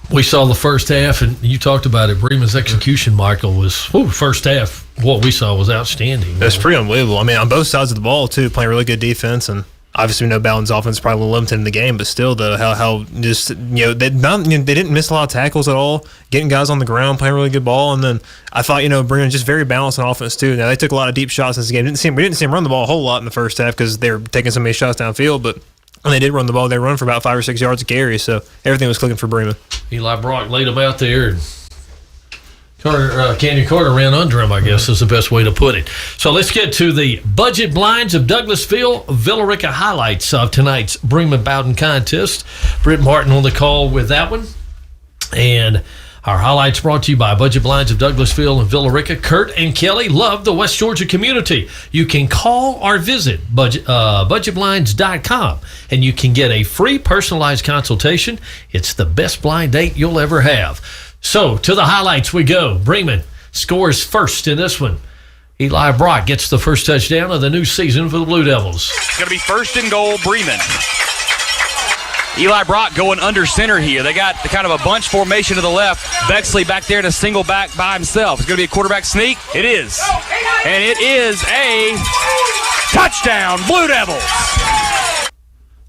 We saw the first half, and you talked about it. Bremen's execution, Michael, was first half. What we saw was outstanding. That's pretty unbelievable. I mean, on both sides of the ball too, playing really good defense, and obviously we know Bowden's offense is probably a little limited in the game, but still, though, how just they didn't miss a lot of tackles at all, getting guys on the ground, playing really good ball, and then I thought Bremen just very balanced on offense too. Now they took a lot of deep shots in this game. We didn't see them run the ball a whole lot in the first half because they were taking so many shots downfield, but when they did run the ball, they run for about 5 or 6 yards a carry, so everything was clicking for Bremen. Eli Brock laid them out there, and Canyon Carter ran under him, I guess is the best way to put it. So let's get to the budget blinds of Douglasville, Villa Rica highlights of tonight's Bremen Bowden contest. Britt Martin on the call with that one. And our highlights brought to you by Budget Blinds of Douglasville and Villa Rica. Kurt and Kelly love the West Georgia community. You can call or visit budgetblinds.com and you can get a free personalized consultation. It's the best blind date you'll ever have. So, to the highlights we go. Bremen scores first in this one. Eli Brock gets the first touchdown of the new season for the Blue Devils. It's going to be first and goal, Bremen. Eli Brock going under center here. They got kind of a bunch formation to the left. Bexley back there to single back by himself. It's going to be a quarterback sneak. It is. And it is a touchdown, Blue Devils.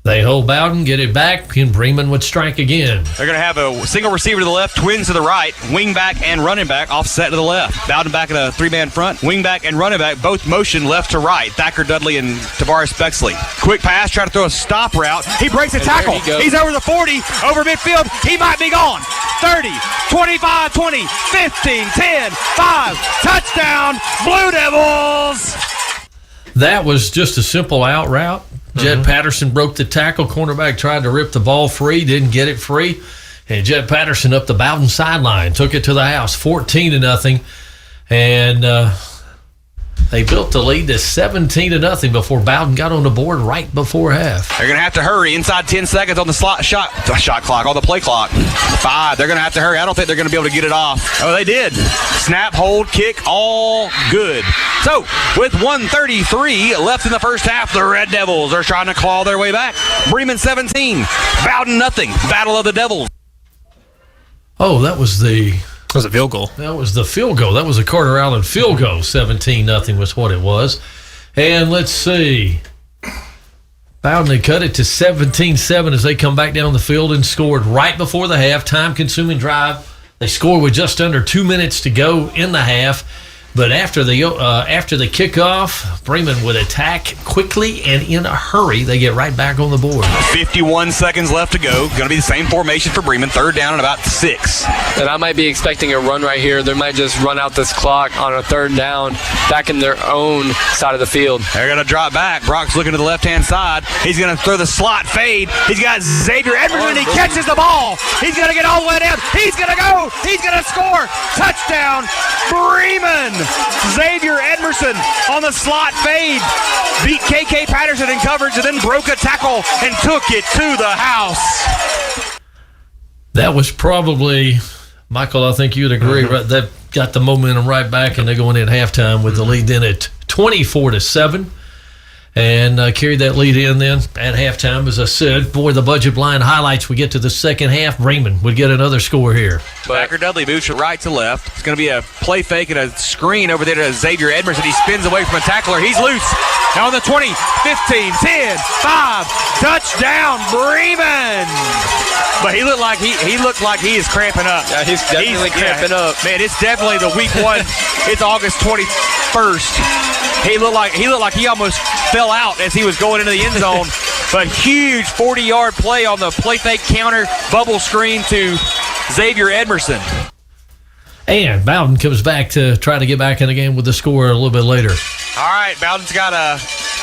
They hold Bowden, get it back, and Bremen would strike again. They're going to have a single receiver to the left, twins to the right, wing back and running back offset to the left. Bowden back in a three-man front, wing back and running back, both motion left to right. Thacker Dudley and Tavares Bexley. Quick pass, try to throw a stop route. He breaks a tackle. He's over the 40, over midfield. He might be gone. 30, 25, 20, 15, 10, 5. Touchdown, Blue Devils! That was just a simple out route. Jed Patterson broke the tackle. Cornerback tried to rip the ball free, didn't get it free. And Jed Patterson up the Bowden sideline, took it to the house, 14-0. And they built the lead to 17-0 before Bowden got on the board right before half. They're going to have to hurry inside 10 seconds on the shot clock, on the play clock. 5. They're going to have to hurry. I don't think they're going to be able to get it off. Oh, they did. Snap, hold, kick, all good. So, with 1:33 left in the first half, the Red Devils are trying to claw their way back. Bremen 17, Bowden nothing. Battle of the Devils. Oh, that was a field goal. That was the field goal. That was a Carter Allen field goal. 17-0 was what it was. And let's see. Bowden had cut it to 17-7 as they come back down the field and scored right before the half. Time-consuming drive. They scored with just under 2 minutes to go in the half. But after the kickoff, Bremen would attack quickly and in a hurry. They get right back on the board. 51 seconds left to go. Going to be the same formation for Bremen. Third down and about 6. And I might be expecting a run right here. They might just run out this clock on a third down back in their own side of the field. They're going to drop back. Brock's looking to the left-hand side. He's going to throw the slot fade. He's got Xavier Edmondson. He catches the ball. He's going to get all the way down. He's going to go. He's going to score. Touchdown, Bremen. Xavier Edmondson on the slot fade. Beat KK Patterson in coverage and then broke a tackle and took it to the house. That was probably, Michael, I think you'd agree, right? That got the momentum right back, and they're going in at halftime with the lead in at 24-7. And carried that lead in then at halftime. As I said, boy, the budget blind highlights. We get to the second half. Bremen would get another score here. Backer Dudley moves from right to left. It's going to be a play fake and a screen over there to Xavier Edmondson. He spins away from a tackler. He's loose. Now on the 20, 15, 10, 5. Touchdown, Bremen. But he looked like he is cramping up. Yeah, he's definitely cramping up. Man, it's definitely the week 1. It's August 21st. He looked like he almost fell out as he was going into the end zone. But huge 40-yard play on the play fake counter bubble screen to Xavier Edmondson. And Bowden comes back to try to get back in the game with the score a little bit later. All right, Bowden's got a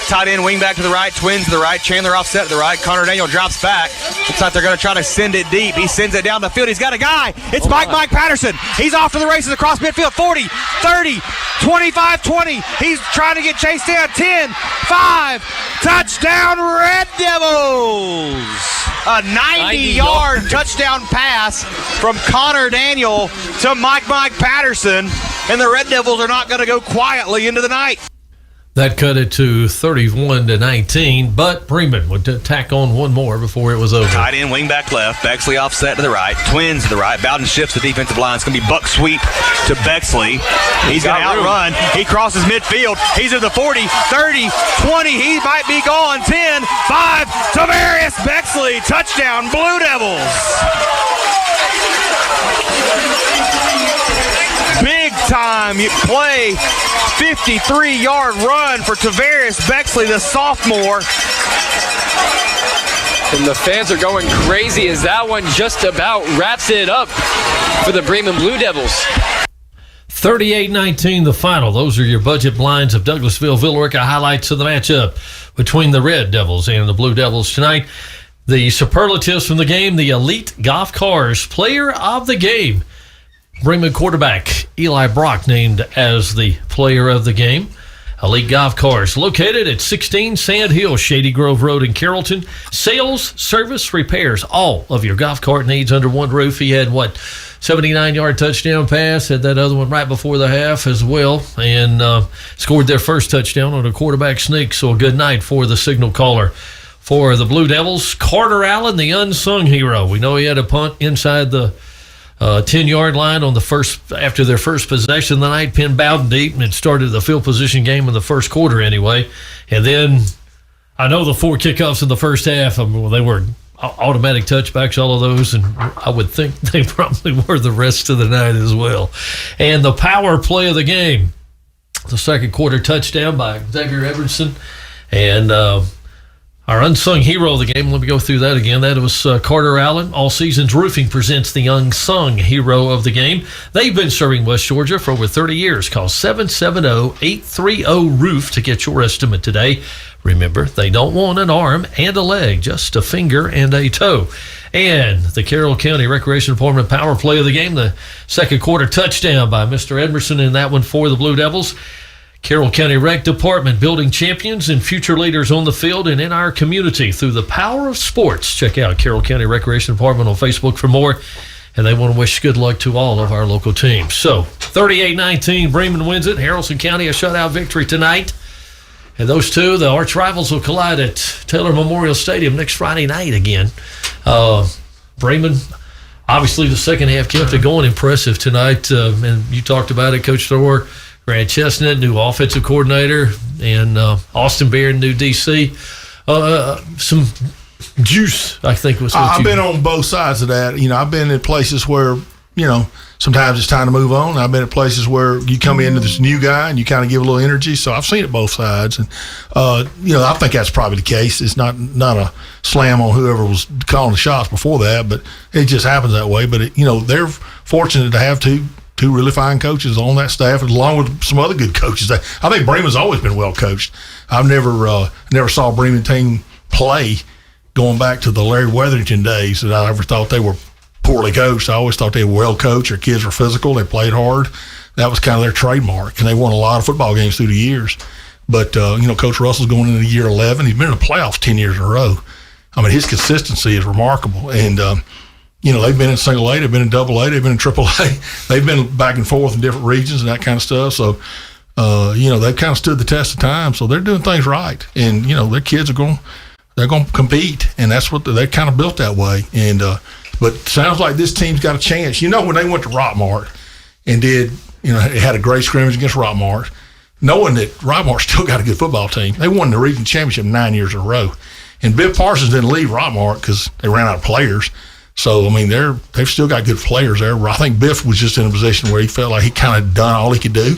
tight end wing back to the right, twins to the right, Chandler offset to the right. Connor Daniel drops back. Looks like they're going to try to send it deep. He sends it down the field. He's got a guy. It's Mike Patterson. He's off to the races across midfield. 40, 30, 25, 20. He's trying to get chased down. 10, 5. Touchdown, Red Devils. A 90-yard touchdown pass from Connor Daniel to Mike Patterson. And the Red Devils are not going to go quietly into the night. That cut it to 31-19, but Bremen would tack on one more before it was over. Tight end, wing back left. Bexley offset to the right. Twins to the right. Bowden shifts the defensive line. It's going to be buck sweep to Bexley. He's going to outrun. He crosses midfield. He's at the 40, 30, 20. He might be gone. 10, 5. Tavarius Bexley. Touchdown, Blue Devils. Big time play. 53-yard run for Tavarius Bexley, the sophomore. And the fans are going crazy as that one just about wraps it up for the Bremen Blue Devils. 38-19 the final. Those are your budget blinds of Douglasville Villarica highlights of the matchup between the Red Devils and the Blue Devils tonight. The superlatives from the game, the Elite Golf Cars Player of the Game. Bremen quarterback Eli Brock named as the player of the game. Elite Golf Cars located at 16 Sand Hill, Shady Grove Road in Carrollton. Sales, service, repairs, all of your golf cart needs under one roof. He had 79-yard touchdown pass, had that other one right before the half as well, and scored their first touchdown on a quarterback sneak. So a good night for the signal caller. For the Blue Devils, Carter Allen, the unsung hero. We know he had a punt inside the 10-yard line on after their first possession of the night, pinned Bowden deep, and it started the field position game in the first quarter anyway. And then I know the 4 kickoffs in the first half, they were automatic touchbacks, all of those, and I would think they probably were the rest of the night as well. And the power play of the game, the second quarter touchdown by Xavier Edmondson, and our unsung hero of the game, let me go through that again. That was Carter Allen. All Seasons Roofing presents the unsung hero of the game. They've been serving West Georgia for over 30 years. Call 770-830-ROOF to get your estimate today. Remember, they don't want an arm and a leg, just a finger and a toe. And the Carroll County Recreation Department power play of the game, the second quarter touchdown by Mr. Edmondson in that one for the Blue Devils. Carroll County Rec Department building champions and future leaders on the field and in our community through the power of sports. Check out Carroll County Recreation Department on Facebook for more. And they want to wish good luck to all of our local teams. So 38-19, Bremen wins it. Haralson County a shutout victory tonight. And those two, the arch rivals, will collide at Taylor Memorial Stadium next Friday night again. Bremen, obviously the second half kept it going impressive tonight. And you talked about it, Coach Thor. Grant Chestnut, new offensive coordinator, and Austin Baird, new DC. some juice, I think was what I've been on both sides of that. I've been in places where, sometimes it's time to move on. I've been at places where you come into this new guy and you kind of give a little energy. So I've seen it both sides. And, I think that's probably the case. It's not a slam on whoever was calling the shots before that, but it just happens that way. But, they're fortunate to have two really fine coaches on that staff, along with some other good coaches. I think Bremen's always been well coached. I've never saw a Bremen team play going back to the Larry Weatherington days that I ever thought they were poorly coached. I always thought they were well coached. Their kids were physical. They played hard. That was kind of their trademark, and they won a lot of football games through the years. But, Coach Russell's going into year 11. He's been in the playoffs 10 years in a row. I mean, his consistency is remarkable. And, they've been in single A, they've been in double A, they've been in triple A. They've been back and forth in different regions and that kind of stuff. So, they've kind of stood the test of time. So they're doing things right. And, their kids they're going to compete. And that's what they're kind of built that way. And, but sounds like this team's got a chance. When they went to Rockmart and it had a great scrimmage against Rockmart, knowing that Rockmart still got a good football team. They won the region championship 9 years in a row. And Biff Parsons didn't leave Rockmart because they ran out of players. So, I mean, they've still got good players there. I think Biff was just in a position where he felt like he kind of done all he could do.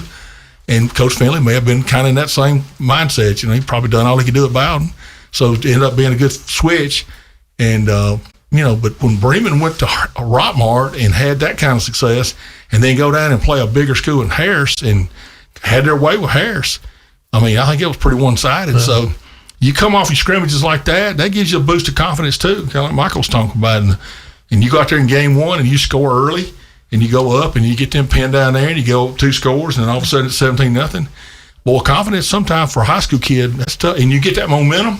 And Coach Finley may have been kind of in that same mindset. He probably done all he could do at Bowden. So it ended up being a good switch. And, but when Bremen went to Rockmart and had that kind of success and then go down and play a bigger school in Harris and had their way with Harris, I mean, I think it was pretty one-sided. So you come off your scrimmages like that gives you a boost of confidence too, kind of like Michael's talking about. And you go out there in game one and you score early and you go up and you get them pinned down there and you go up 2 scores and all of a sudden it's 17-0. Boy, confidence sometimes for a high school kid, that's tough. And you get that momentum.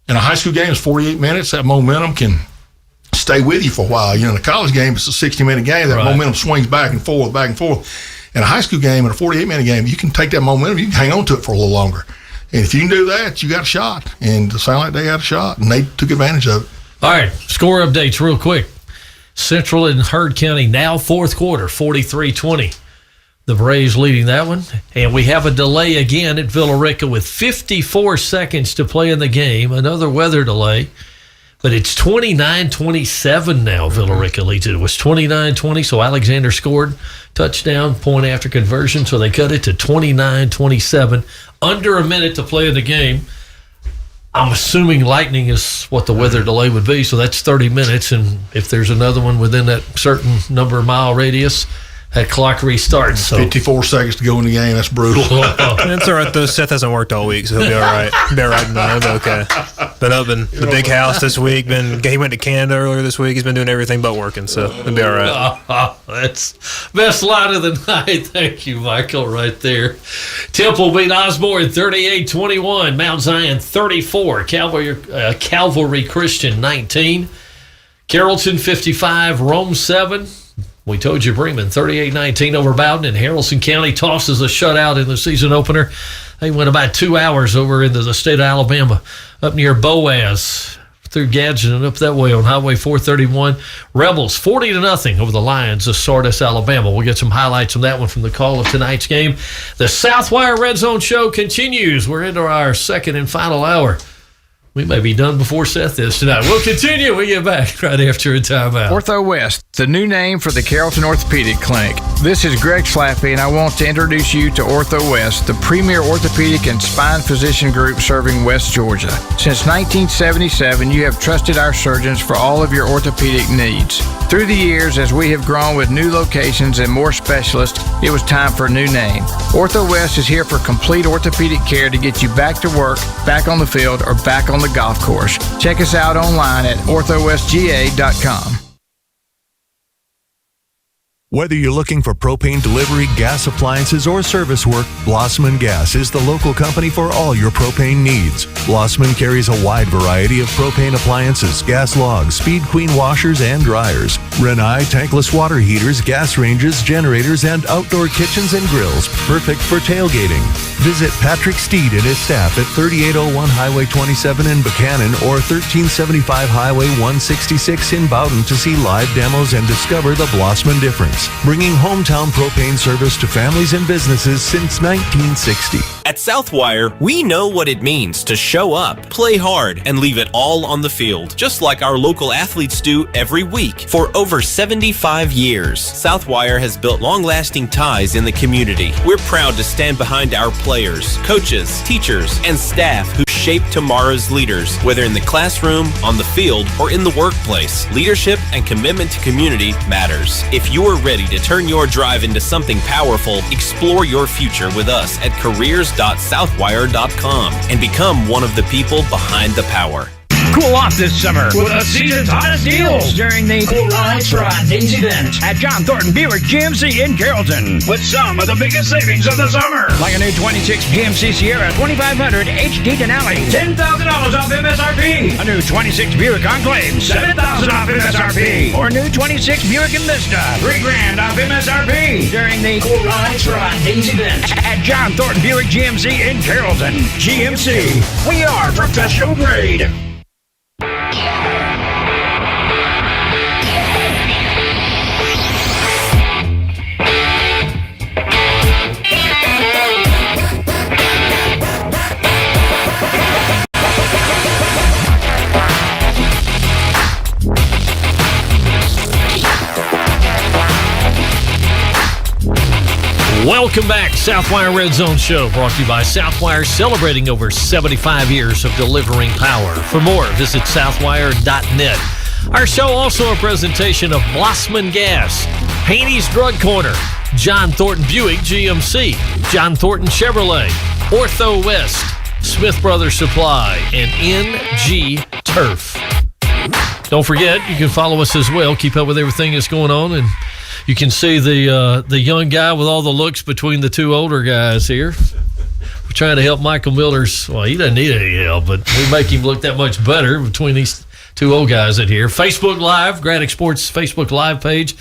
And a high school game is 48 minutes. That momentum can stay with you for a while. In a college game, it's a 60-minute game. That momentum swings back and forth, back and forth. In a high school game, in a 48-minute game, you can take that momentum. You can hang on to it for a little longer. And if you can do that, you got a shot. And it sounded like they had a shot, and they took advantage of it. All right, score updates real quick. Central and Heard County now fourth quarter, 43-20. The Braves leading that one. And we have a delay again at Villa Rica with 54 seconds to play in the game. Another weather delay. But it's 29-27 now. Villa Rica leads it. It was 29-20, so Alexander scored. Touchdown, point after conversion, so they cut it to 29-27. Under a minute to play in the game. I'm assuming lightning is what the weather delay would be, so that's 30 minutes. And if there's another one within that certain number of mile radius, that clock restarts. So 54 seconds to go in the game. That's brutal. It's all right, though. Seth hasn't worked all week, so he'll be all right. He'll be all right tonight. He'll be okay. Been up in the big house this week. He went to Canada earlier this week. He's been doing everything but working, so he'll be all right. That's best line of the night. Thank you, Michael, right there. Temple beat Osborne 38-21. Mount Zion 34. Calvary Christian 19. Carrollton 55. Rome 7. We told you Bremen 38-19 over Bowden, and Haralson County tosses a shutout in the season opener. They went about 2 hours over into the state of Alabama, up near Boaz, through Gadsden and up that way on Highway 431. Rebels 40-0 over the Lions of Sardis, Alabama. We'll get some highlights on that one from the call of tonight's game. The Southwire Redzone show continues. We're into our second and final hour. We may be done before Seth is tonight. We'll continue. We get back right after a timeout. Ortho West, the new name for the Carrollton Orthopedic Clinic. This is Greg Slappy, and I want to introduce you to Ortho West, the premier orthopedic and spine physician group serving West Georgia. Since 1977, you have trusted our surgeons for all of your orthopedic needs. Through the years, as we have grown with new locations and more specialists, it was time for a new name. Ortho West is here for complete orthopedic care to get you back to work, back on the field, or back on the golf course. Check us out online at orthowestga.com. Whether you're looking for propane delivery, gas appliances, or service work, Blossman Gas is the local company for all your propane needs. Blossman carries a wide variety of propane appliances, gas logs, Speed Queen washers and dryers, Renai tankless water heaters, gas ranges, generators, and outdoor kitchens and grills, perfect for tailgating. Visit Patrick Steed and his staff at 3801 Highway 27 in Buchanan or 1375 Highway 166 in Bowden to see live demos and discover the Blossman difference. Gas, bringing hometown propane service to families and businesses since 1960. At Southwire, we know what it means to show up, play hard, and leave it all on the field, just like our local athletes do every week. For over 75 years, Southwire has built long-lasting ties in the community. We're proud to stand behind our players, coaches, teachers, and staff who shape tomorrow's leaders, whether in the classroom, on the field, or in the workplace. Leadership and commitment to community matters. If you are ready to turn your drive into something powerful, explore your future with us at careers.southwire.com and become one of the people behind the power. Cool off this summer with the season's hottest deals during the Cool Lights Ride Days event at John Thornton Buick GMC in Carrollton with some of the biggest savings of the summer. Like a new 26 GMC Sierra 2500 HD Denali, $10,000 off MSRP. A new 26 Buick Enclave, $7,000 off MSRP. Or a new 26 Buick Envista, $3,000 off MSRP during the Cool Lights Ride Days event at John Thornton Buick GMC in Carrollton. GMC, we are professional grade. Welcome back, Southwire Redzone Show, brought to you by Southwire, celebrating over 75 years of delivering power. For more, visit southwire.net. Our show also a presentation of Blossman Gas, Haney's Drug Corner, John Thornton Buick GMC, John Thornton Chevrolet, Ortho West, Smith Brothers Supply, and NG Turf. Don't forget, you can follow us as well. Keep up with everything that's going on, and you can see the young guy with all the looks between the two older guys here. We're trying to help Michael Miller's. Well, he doesn't need any help, but we make him look that much better between these two old guys in here. Facebook Live, Graddick Sports Facebook Live page.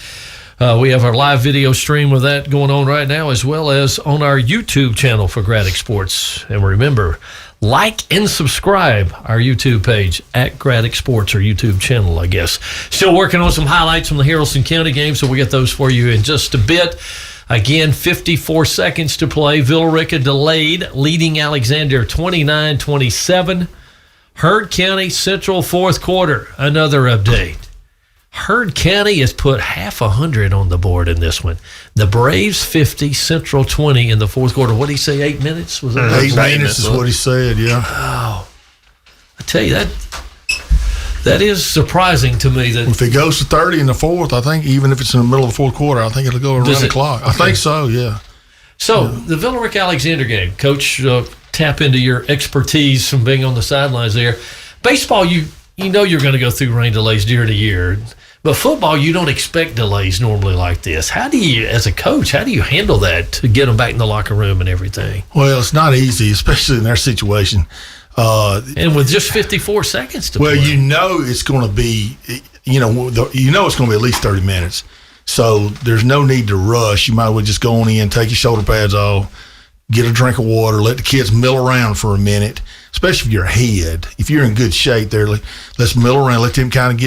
We have our live video stream of that going on right now, as well as on our YouTube channel for Graddick Sports. And remember, like and subscribe our YouTube page at Graddick Sports, or YouTube channel, I guess. Still working on some highlights from the Haralson County game, so we'll get those for you in just a bit. Again, 54 seconds to play. Villarica delayed, leading Alexander 29-27. Heard County Central fourth quarter, another update. Heard County has put half 100 on the board in this one. The Braves 50, Central 20 in the fourth quarter. What did he say, 8 minutes? Was it 8 minutes is what he said, yeah. Oh, I tell you, that is surprising to me. That if it goes to 30 in the fourth, I think even if it's in the middle of the fourth quarter, I think it'll go around the clock. I think so, yeah. So the Villarica Alexander game, Coach, tap into your expertise from being on the sidelines there. Baseball, you know you're going to go through rain delays year to year. But football, you don't expect delays normally like this. How do you, as a coach, how do you handle that to get them back in the locker room and everything? Well, it's not easy, especially in their situation. And with just 54 seconds to play. Well, you know it's going to be, it's going to be at least 30 minutes. So there's no need to rush. You might as well just go on in, take your shoulder pads off, get a drink of water, let the kids mill around for a minute, especially if you're ahead. If you're in good shape there, let's mill around, let them kind of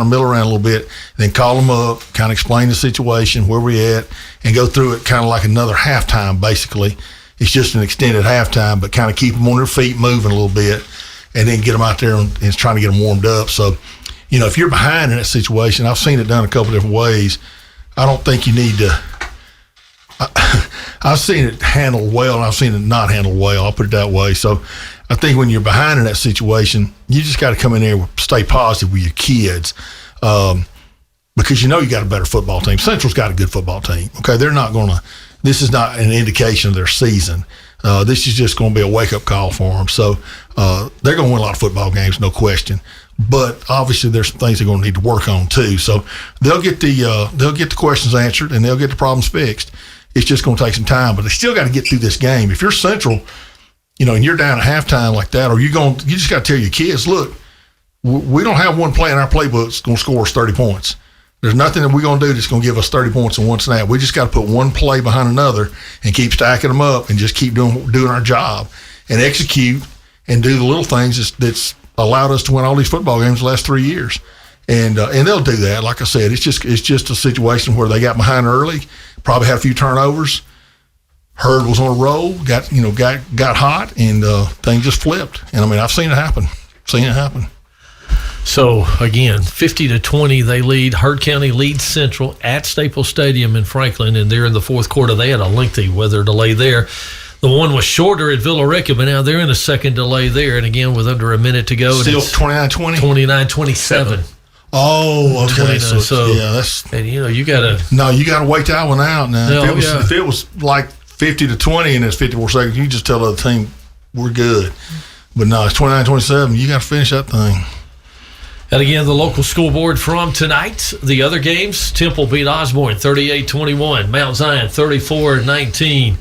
mill around a little bit, then call them up, kind of explain the situation, where we're at, and go through it kind of like another halftime, basically. It's just an extended halftime, but kind of keep them on their feet moving a little bit, and then get them out there and trying to get them warmed up. So, if you're behind in that situation, I've seen it done a couple different ways. I don't think you need to I've seen it handled well, and I've seen it not handled well. I'll put it that way. So I think when you're behind in that situation, you just got to come in there and stay positive with your kids, because you got a better football team. Central's got a good football team. Okay, they're not going to – this is not an indication of their season. This is just going to be a wake-up call for them. So they're going to win a lot of football games, no question. But obviously, there's some things they're going to need to work on too. So they'll get the questions answered, and they'll get the problems fixed. It's just going to take some time, but they still got to get through this game. If you're Central, and you're down at halftime like that, or you just got to tell your kids, look, we don't have one play in our playbook that's going to score us 30 points. There's nothing that we're going to do that's going to give us 30 points in one snap. We just got to put one play behind another and keep stacking them up and just keep doing our job and execute and do the little things that's allowed us to win all these football games the last 3 years. And they'll do that. Like I said, it's just a situation where they got behind early, probably had a few turnovers. Herd was on a roll, got hot, and things just flipped. And I mean, I've seen it happen. So again, 50-20, they lead. Herd County leads Central at Staples Stadium in Franklin, and they're in the fourth quarter. They had a lengthy weather delay there. The one was shorter at Villa Rica, but now they're in a second delay there. And again, with under a minute to go, still 29-20, 29-27. Oh, okay. So yeah, that's you gotta wait that one out now. No, if it was like 50-20 and it's 54 seconds, you just tell the other team we're good. But no, it's 29-27. You got to finish that thing. And again, the local school board from tonight. The other games: Temple beat Osborne 38-21, Mount Zion 34-19,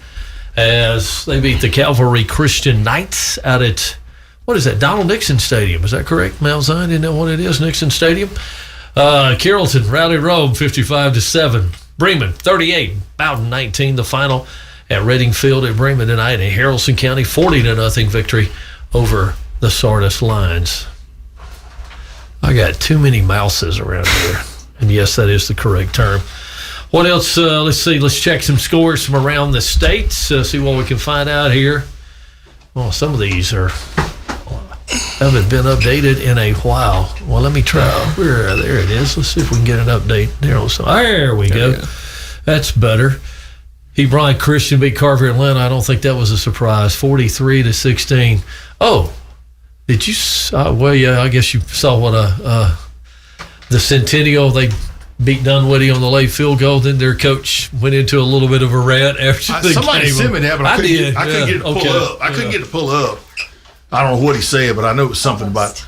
as they beat the Calvary Christian Knights out at. What is that? Donald Nixon Stadium. Is that correct? Mount Zion, isn't that what it is? Nixon Stadium. Carrollton routed Rome 55-7. Bremen 38. Bowden 19. The final at Reading Field at Bremen tonight. And Haralson County 40-0 victory over the Sardis Lions. I got too many mouses around here. And yes, that is the correct term. What else? Let's see. Let's check some scores from around the states. See what we can find out here. Well, some of these haven't been updated in a while. Well, let me try. There it is. Let's see if we can get an update there we go. That's better. Hebron Christian beat Carver Atlanta. I don't think that was a surprise. 43-16. Oh, did you? Well, yeah. I guess you saw what the Centennial. They beat Dunwoody on the late field goal. Then their coach went into a little bit of a rant after the somebody game. sent me that, but I couldn't get it to pull up. I couldn't get it to pull up. I don't know what he said, but I know it was something about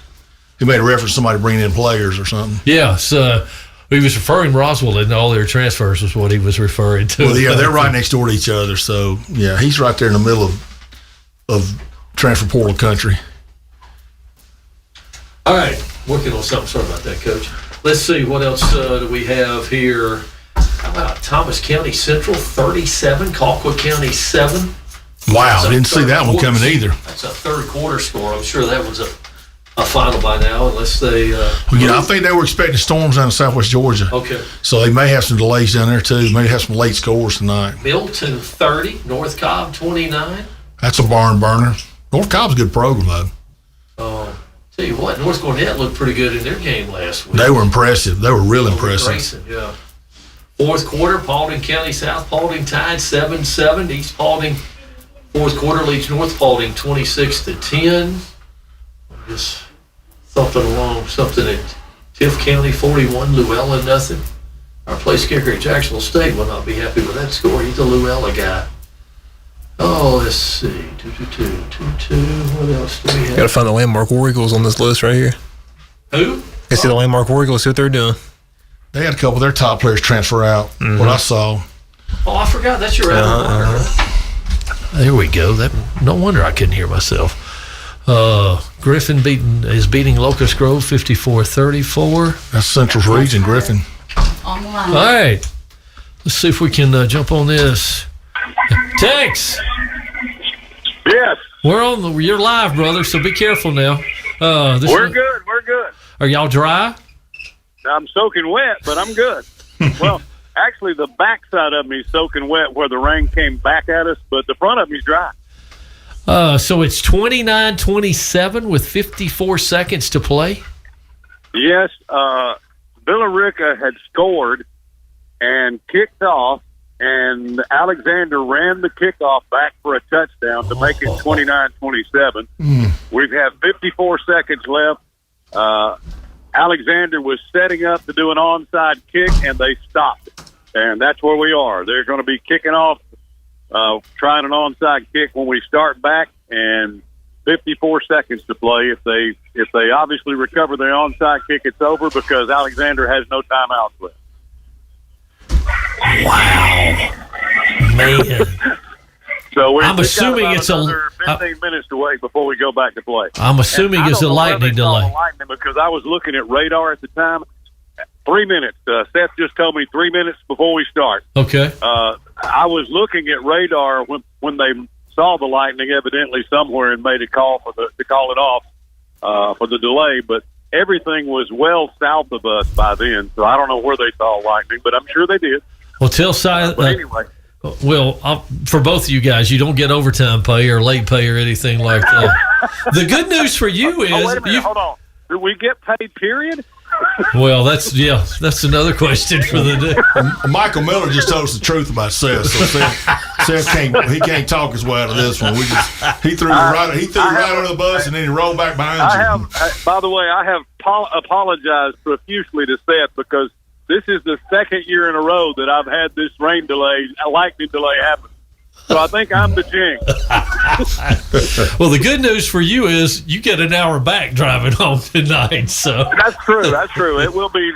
he made a reference to somebody bringing in players or something. Yeah, so he was referring to Roswell and all their transfers was what he was referring to. Well, yeah, they're right next door to each other, so yeah, he's right there in the middle of transfer portal country. All right, working on something. Sorry about that, Coach. Let's see, what else do we have here? How about Thomas County Central 37, Colquitt County 7. Wow, I didn't see that one coming either. That's a third quarter score. I'm sure that was a final by now, unless they. I think they were expecting storms down in Southwest Georgia. Okay. So they may have some delays down there too. May have some late scores tonight. Milton 30, North Cobb 29. That's a barn burner. North Cobb's a good program though. Tell you what, North Gwinnett looked pretty good in their game last week. They were impressive. They were real impressive. Grayson, yeah. Fourth quarter, Paulding County South Paulding tied 7-7. East Paulding. Fourth quarter leads North Paulding 26-10. Just something at Tiff County 41, Luella nothing. Our place kicker at Jacksonville State will not be happy with that score. He's a Luella guy. Oh, let's see. 2-2. What else do we have? Got to find the Landmark War Eagles on this list right here. Who? I see the Landmark War Eagles. See what they're doing. They had a couple of their top players transfer out. Mm-hmm. What I saw. Oh, I forgot. That's your There we go. No wonder I couldn't hear myself. Griffin is beating Locust Grove 54-34. That's Central's region, Griffin. On the line. All right. Let's see if we can jump on this. Tex. Yes. You're live, brother, so be careful now. We're good. Are y'all dry? I'm soaking wet, but I'm good. Well, actually, the backside of me is soaking wet where the rain came back at us, but the front of me is dry. So it's 29-27 with 54 seconds to play? Yes. Villa Rica had scored and kicked off, and Alexander ran the kickoff back for a touchdown to make it 29-27. We've had 54 seconds left. Alexander was setting up to do an onside kick, and they stopped it. And that's where we are. They're going to be kicking off, trying an onside kick when we start back, and 54 seconds to play. If they obviously recover their onside kick, it's over because Alexander has no timeouts left. Wow, man! So I'm assuming it's another 15 minutes to wait before we go back to play. I'm assuming it's a lightning delay. Lightning because I was looking at radar at the time. 3 minutes. Seth just told me 3 minutes before we start. Okay. I was looking at radar when they saw the lightning, evidently somewhere, and made a call to call it off for the delay. But everything was well south of us by then. So I don't know where they saw lightning, but I'm sure they did. Well, tell But anyway. for both of you guys, you don't get overtime pay or late pay or anything like that. The good news for you is, wait a minute, hold on. Do we get paid? Period. Well, that's another question for the day. Michael Miller just told us the truth about Seth. So Seth can't talk his way out of this one. He threw right under the bus and then he rolled back behind you. By the way, I have apologized profusely to Seth because this is the second year in a row that I've had this lightning delay happen. So I think I'm the jinx. Well, the good news for you is you get an hour back driving home tonight. So That's true. It will be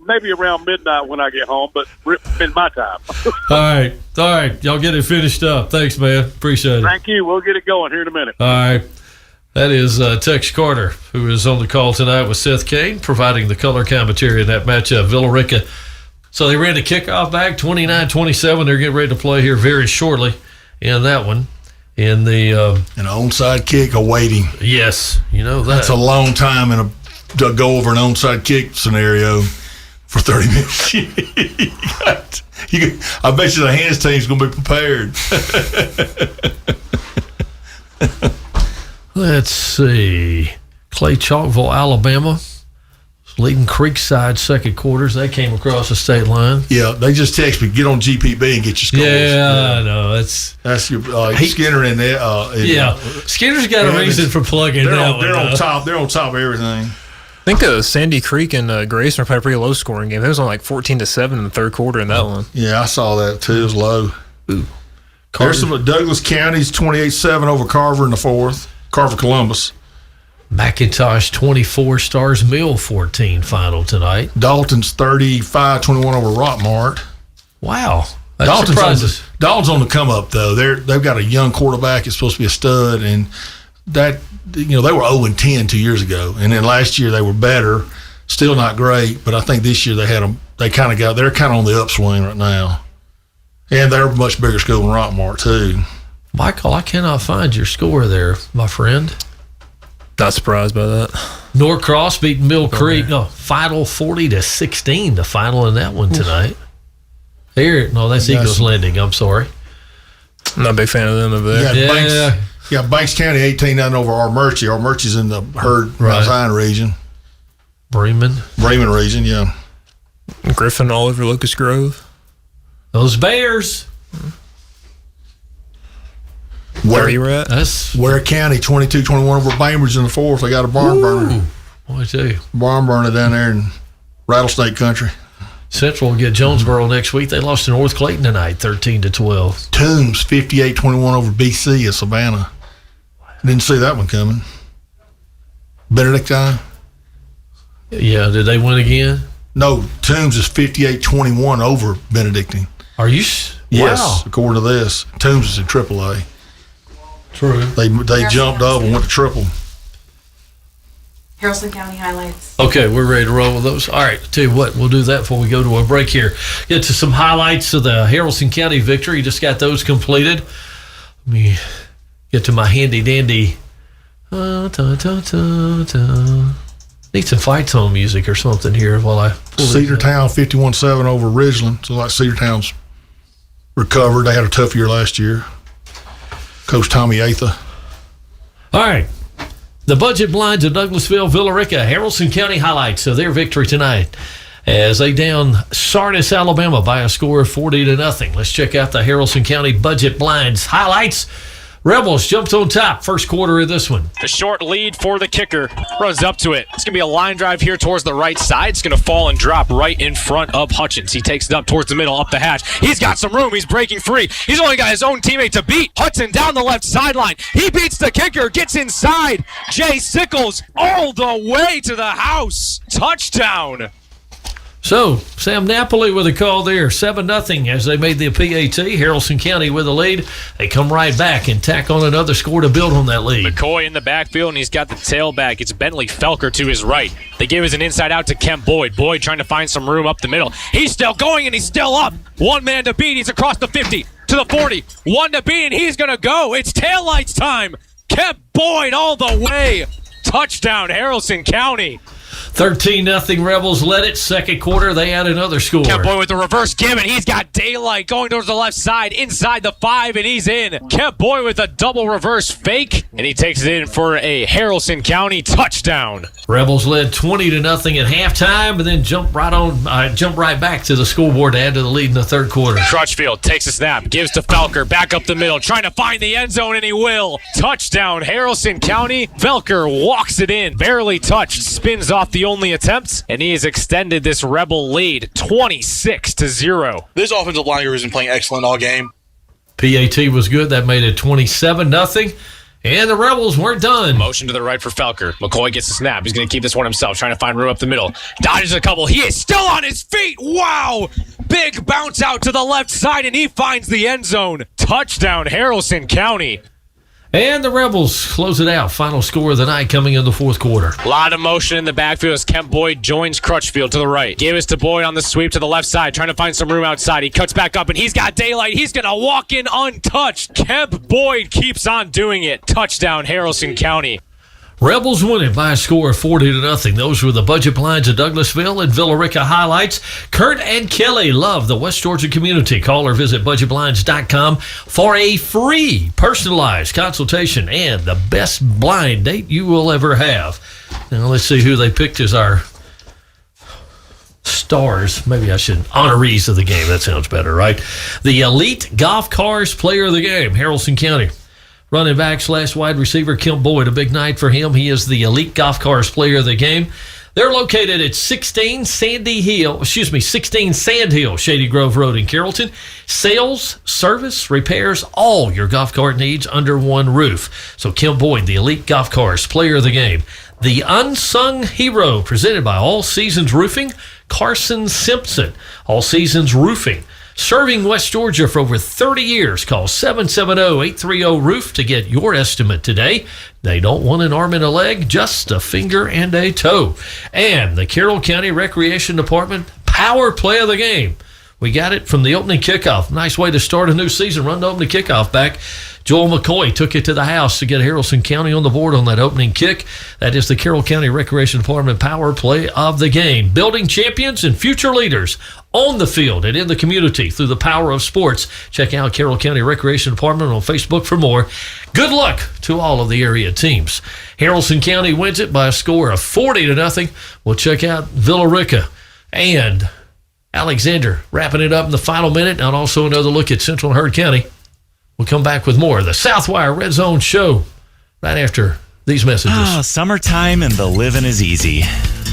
maybe around midnight when I get home, but in my time. All right. Y'all get it finished up. Thanks, man. Appreciate it. Thank you. We'll get it going here in a minute. All right. That is Tex Carter, who is on the call tonight with Seth Kane, providing the color commentary in that matchup. Villa Rica. So they ran the kickoff back 29-27. They're getting ready to play here very shortly in that one. In the an onside kick awaiting. Yes, you know that. That's a long time to go over an onside kick scenario for 30 minutes. I bet you the hands team's going to be prepared. Let's see. Clay Chalkville, Alabama, leading Creekside second quarters. They came across the state line. Yeah, they just text me, get on GPB and get your scores. Yeah, I know. That's your Skinner in there. Skinner's got a reason for plugging that They're one. on top. They're on top of everything. I think Sandy Creek and Grayson played a pretty low scoring game. It was on like 14-7 in the third quarter in that one. Yeah, I saw that too. It was low. There's some Douglas County's 28-7 over Carver in the fourth. Carver Columbus. McIntosh 24, Stars Mill 14 final tonight. Dalton's 35-21 over Rockmart. Wow. That surprises. Dalton's on the come up though. They've got a young quarterback. It's supposed to be a stud, and that they were 0-10 2 years ago, and then last year they were better. Still not great, but I think this year they're kind of on the upswing right now, and they're a much bigger school than Rockmart too. Michael, I cannot find your score there, my friend. Not surprised by that. Norcross beating Mill Creek. No, final 40-16. The final in that one tonight. That's Eagles Landing. I'm sorry. I'm not a big fan of them over there. Banks County 18-9 over Armurchie. Armurchie's in the Herd Zion region. Bremen region, yeah. Griffin all over Locust Grove. Those Bears. Where you were at? That's Ware County 22-21 over Bainbridge in the fourth. They got a barn burner. Boy, I tell you. Barn burner down there in Rattlesnake Country. Central will get Jonesboro next week. They lost to North Clayton tonight, 13-12. Toombs 58-21 over BC at Savannah. Didn't see that one coming. Benedictine. Yeah, did they win again? No, Toombs is 58-21 over Benedictine. Are you? Yes, wow. according to this. Toombs is in AAA. True. They jumped up and went to triple. Haralson County highlights. Okay, we're ready to roll with those. All right, tell you what, we'll do that before we go to a break here. Get to some highlights of the Haralson County victory. Just got those completed. Let me get to my handy dandy. Need some fight song music or something here while I pull Cedartown 51-7 over Ridgeland. So like Cedartown's recovered. They had a tough year last year. Coach Tommy Atha. All right. The budget blinds of Douglasville, Villa Rica, Haralson County highlights of their victory tonight as they down Sardis, Alabama by a score of 40-0. Let's check out the Haralson County budget blinds highlights. Rebels jumped on top first quarter of this one. The short lead for the kicker. Runs up to it. It's going to be a line drive here towards the right side. It's going to fall and drop right in front of Hutchins. He takes it up towards the middle, up the hatch. He's got some room. He's breaking free. He's only got his own teammate to beat. Hudson down the left sideline. He beats the kicker, gets inside. Jay Sickles all the way to the house. Touchdown. So, Sam Napoli with a call there, 7-0 as they made the PAT. Haralson County with the lead. They come right back and tack on another score to build on that lead. McCoy in the backfield, and he's got the tailback. It's Bentley Felker to his right. They give us an inside out to Kemp Boyd. Boyd trying to find some room up the middle. He's still going, and he's still up. One man to beat. He's across the 50 to the 40. One to beat, and he's going to go. It's taillights time. Kemp Boyd all the way. Touchdown, Haralson County. 13-0 Rebels led it. Second quarter, they had another score. Kemp Boyd with the reverse give, and he's got daylight going towards the left side, inside the 5, and he's in. Kemp Boyd with a double reverse fake, and he takes it in for a Haralson County touchdown. Rebels led 20-0 at halftime, and then jumped right back to the scoreboard to add to the lead in the third quarter. Crutchfield takes a snap, gives to Felker, back up the middle, trying to find the end zone, and he will. Touchdown, Haralson County. Felker walks it in, barely touched, spins off the only attempt, and he has extended this Rebel lead 26-0. This offensive line has been playing excellent all game. PAT was good. That made it 27-0. And the Rebels weren't done. Motion to the right for Felker. McCoy gets the snap. He's going to keep this one himself, trying to find room up the middle. Dodges a couple. He is still on his feet. Wow! Big bounce out to the left side, and he finds the end zone. Touchdown, Haralson County. And the Rebels close it out. Final score of the night coming in the fourth quarter. A lot of motion in the backfield as Kemp Boyd joins Crutchfield to the right. Give us to Boyd on the sweep to the left side, trying to find some room outside. He cuts back up, and he's got daylight. He's going to walk in untouched. Kemp Boyd keeps on doing it. Touchdown, Haralson County. Rebels winning by a score of 40-0. Those were the Budget Blinds of Douglasville and Villa Rica highlights. Kurt and Kelly love the West Georgia community. Call or visit budgetblinds.com for a free personalized consultation and the best blind date you will ever have. Now let's see who they picked as our stars. Maybe I should honorees of the game. That sounds better, right? The Elite Golf Cars Player of the Game, Haralson County. Running back / wide receiver Kemp Boyd, a big night for him. He is the Elite Golf Cars Player of the Game. They're located at 16 Sand Hill, Shady Grove Road in Carrollton. Sales, service, repairs, all your golf cart needs under one roof. So Kemp Boyd, the Elite Golf Cars Player of the Game. The Unsung Hero, presented by All Seasons Roofing, Carson Simpson. All Seasons Roofing. Serving West Georgia for over 30 years. Call 770-830-ROOF to get your estimate today. They don't want an arm and a leg, just a finger and a toe. And the Carroll County Recreation Department Power Play of the Game. We got it from the opening kickoff. Nice way to start a new season. Run the opening kickoff back. Joel McCoy took it to the house to get Haralson County on the board on that opening kick. That is the Carroll County Recreation Department Power Play of the Game. Building champions and future leaders on the field and in the community through the power of sports. Check out Carroll County Recreation Department on Facebook for more. Good luck to all of the area teams. Haralson County wins it by a score of 40-0. We'll check out Villa Rica and Alexander wrapping it up in the final minute, and also another look at Central and Heard County. We'll come back with more of the Southwire Redzone show right after these messages. Summertime and the living is easy.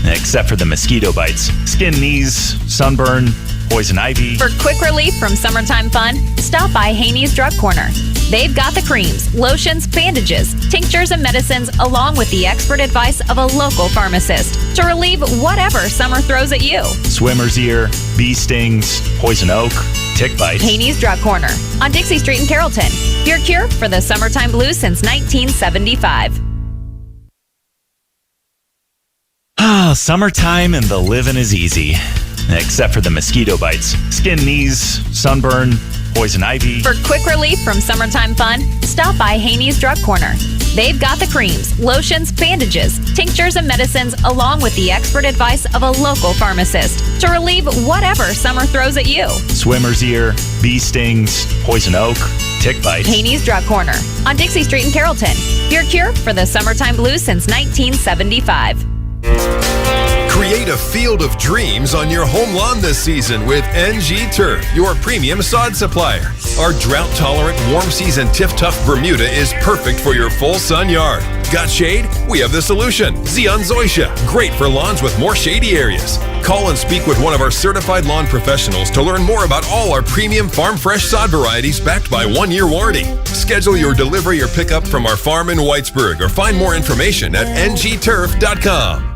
Except for the mosquito bites. Skin knees, sunburn, poison ivy. For quick relief from summertime fun, stop by Haney's Drug Corner. They've got the creams, lotions, bandages, tinctures, and medicines, along with the expert advice of a local pharmacist to relieve whatever summer throws at you. Swimmer's ear, bee stings, poison oak, tick bites. Haney's Drug Corner on Dixie Street in Carrollton. Your cure for the summertime blues since 1975. Summertime and the living is easy. Except for the mosquito bites. Skin knees, sunburn, poison ivy. For quick relief from summertime fun, stop by Haney's Drug Corner. They've got the creams, lotions, bandages, tinctures, and medicines, along with the expert advice of a local pharmacist to relieve whatever summer throws at you. Swimmer's ear, bee stings, poison oak, tick bites. Haney's Drug Corner on Dixie Street in Carrollton. Your cure for the summertime blues since 1975. Create a field of dreams on your home lawn this season with NG Turf, your premium sod supplier. Our drought-tolerant, warm-season Tiff-Tuff Bermuda is perfect for your full-sun yard. Got shade? We have the solution. Zeon Zoysia, great for lawns with more shady areas. Call and speak with one of our certified lawn professionals to learn more about all our premium farm fresh sod varieties backed by 1-year warranty. Schedule your delivery or pickup from our farm in Whitesburg or find more information at ngturf.com.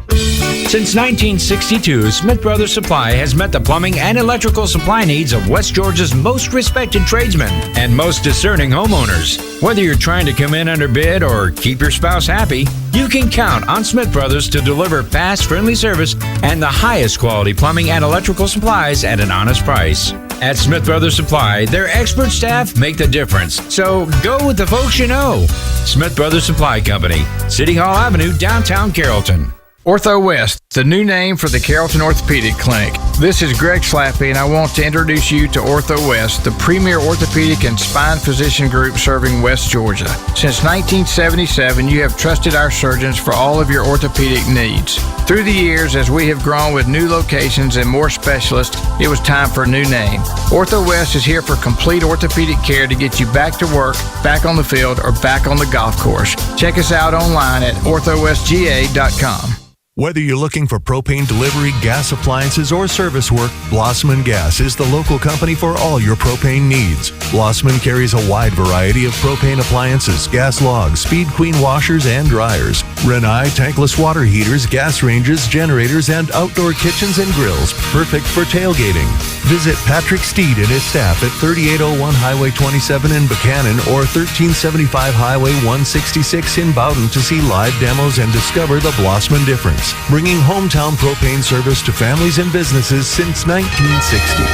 Since 1962, Smith Brothers Supply has met the plumbing and electrical supply needs of West Georgia's most respected tradesmen and most discerning homeowners. Whether you're trying to come in under bid or keep your spouse happy, you can count on Smith Brothers to deliver fast, friendly service and the highest quality plumbing and electrical supplies at an honest price. At Smith Brothers Supply, their expert staff make the difference. So go with the folks you know. Smith Brothers Supply Company, City Hall Avenue, downtown Carrollton. Ortho West, the new name for the Carrollton Orthopedic Clinic. This is Greg Slappy, and I want to introduce you to Ortho West, the premier orthopedic and spine physician group serving West Georgia. Since 1977, you have trusted our surgeons for all of your orthopedic needs. Through the years, as we have grown with new locations and more specialists, it was time for a new name. Ortho West is here for complete orthopedic care to get you back to work, back on the field, or back on the golf course. Check us out online at orthowestga.com. Whether you're looking for propane delivery, gas appliances, or service work, Blossman Gas is the local company for all your propane needs. Blossman carries a wide variety of propane appliances, gas logs, Speed Queen washers and dryers, Renai tankless water heaters, gas ranges, generators, and outdoor kitchens and grills, perfect for tailgating. Visit Patrick Steed and his staff at 3801 Highway 27 in Buchanan or 1375 Highway 166 in Bowden to see live demos and discover the Blossman difference, bringing hometown propane service to families and businesses since 1960.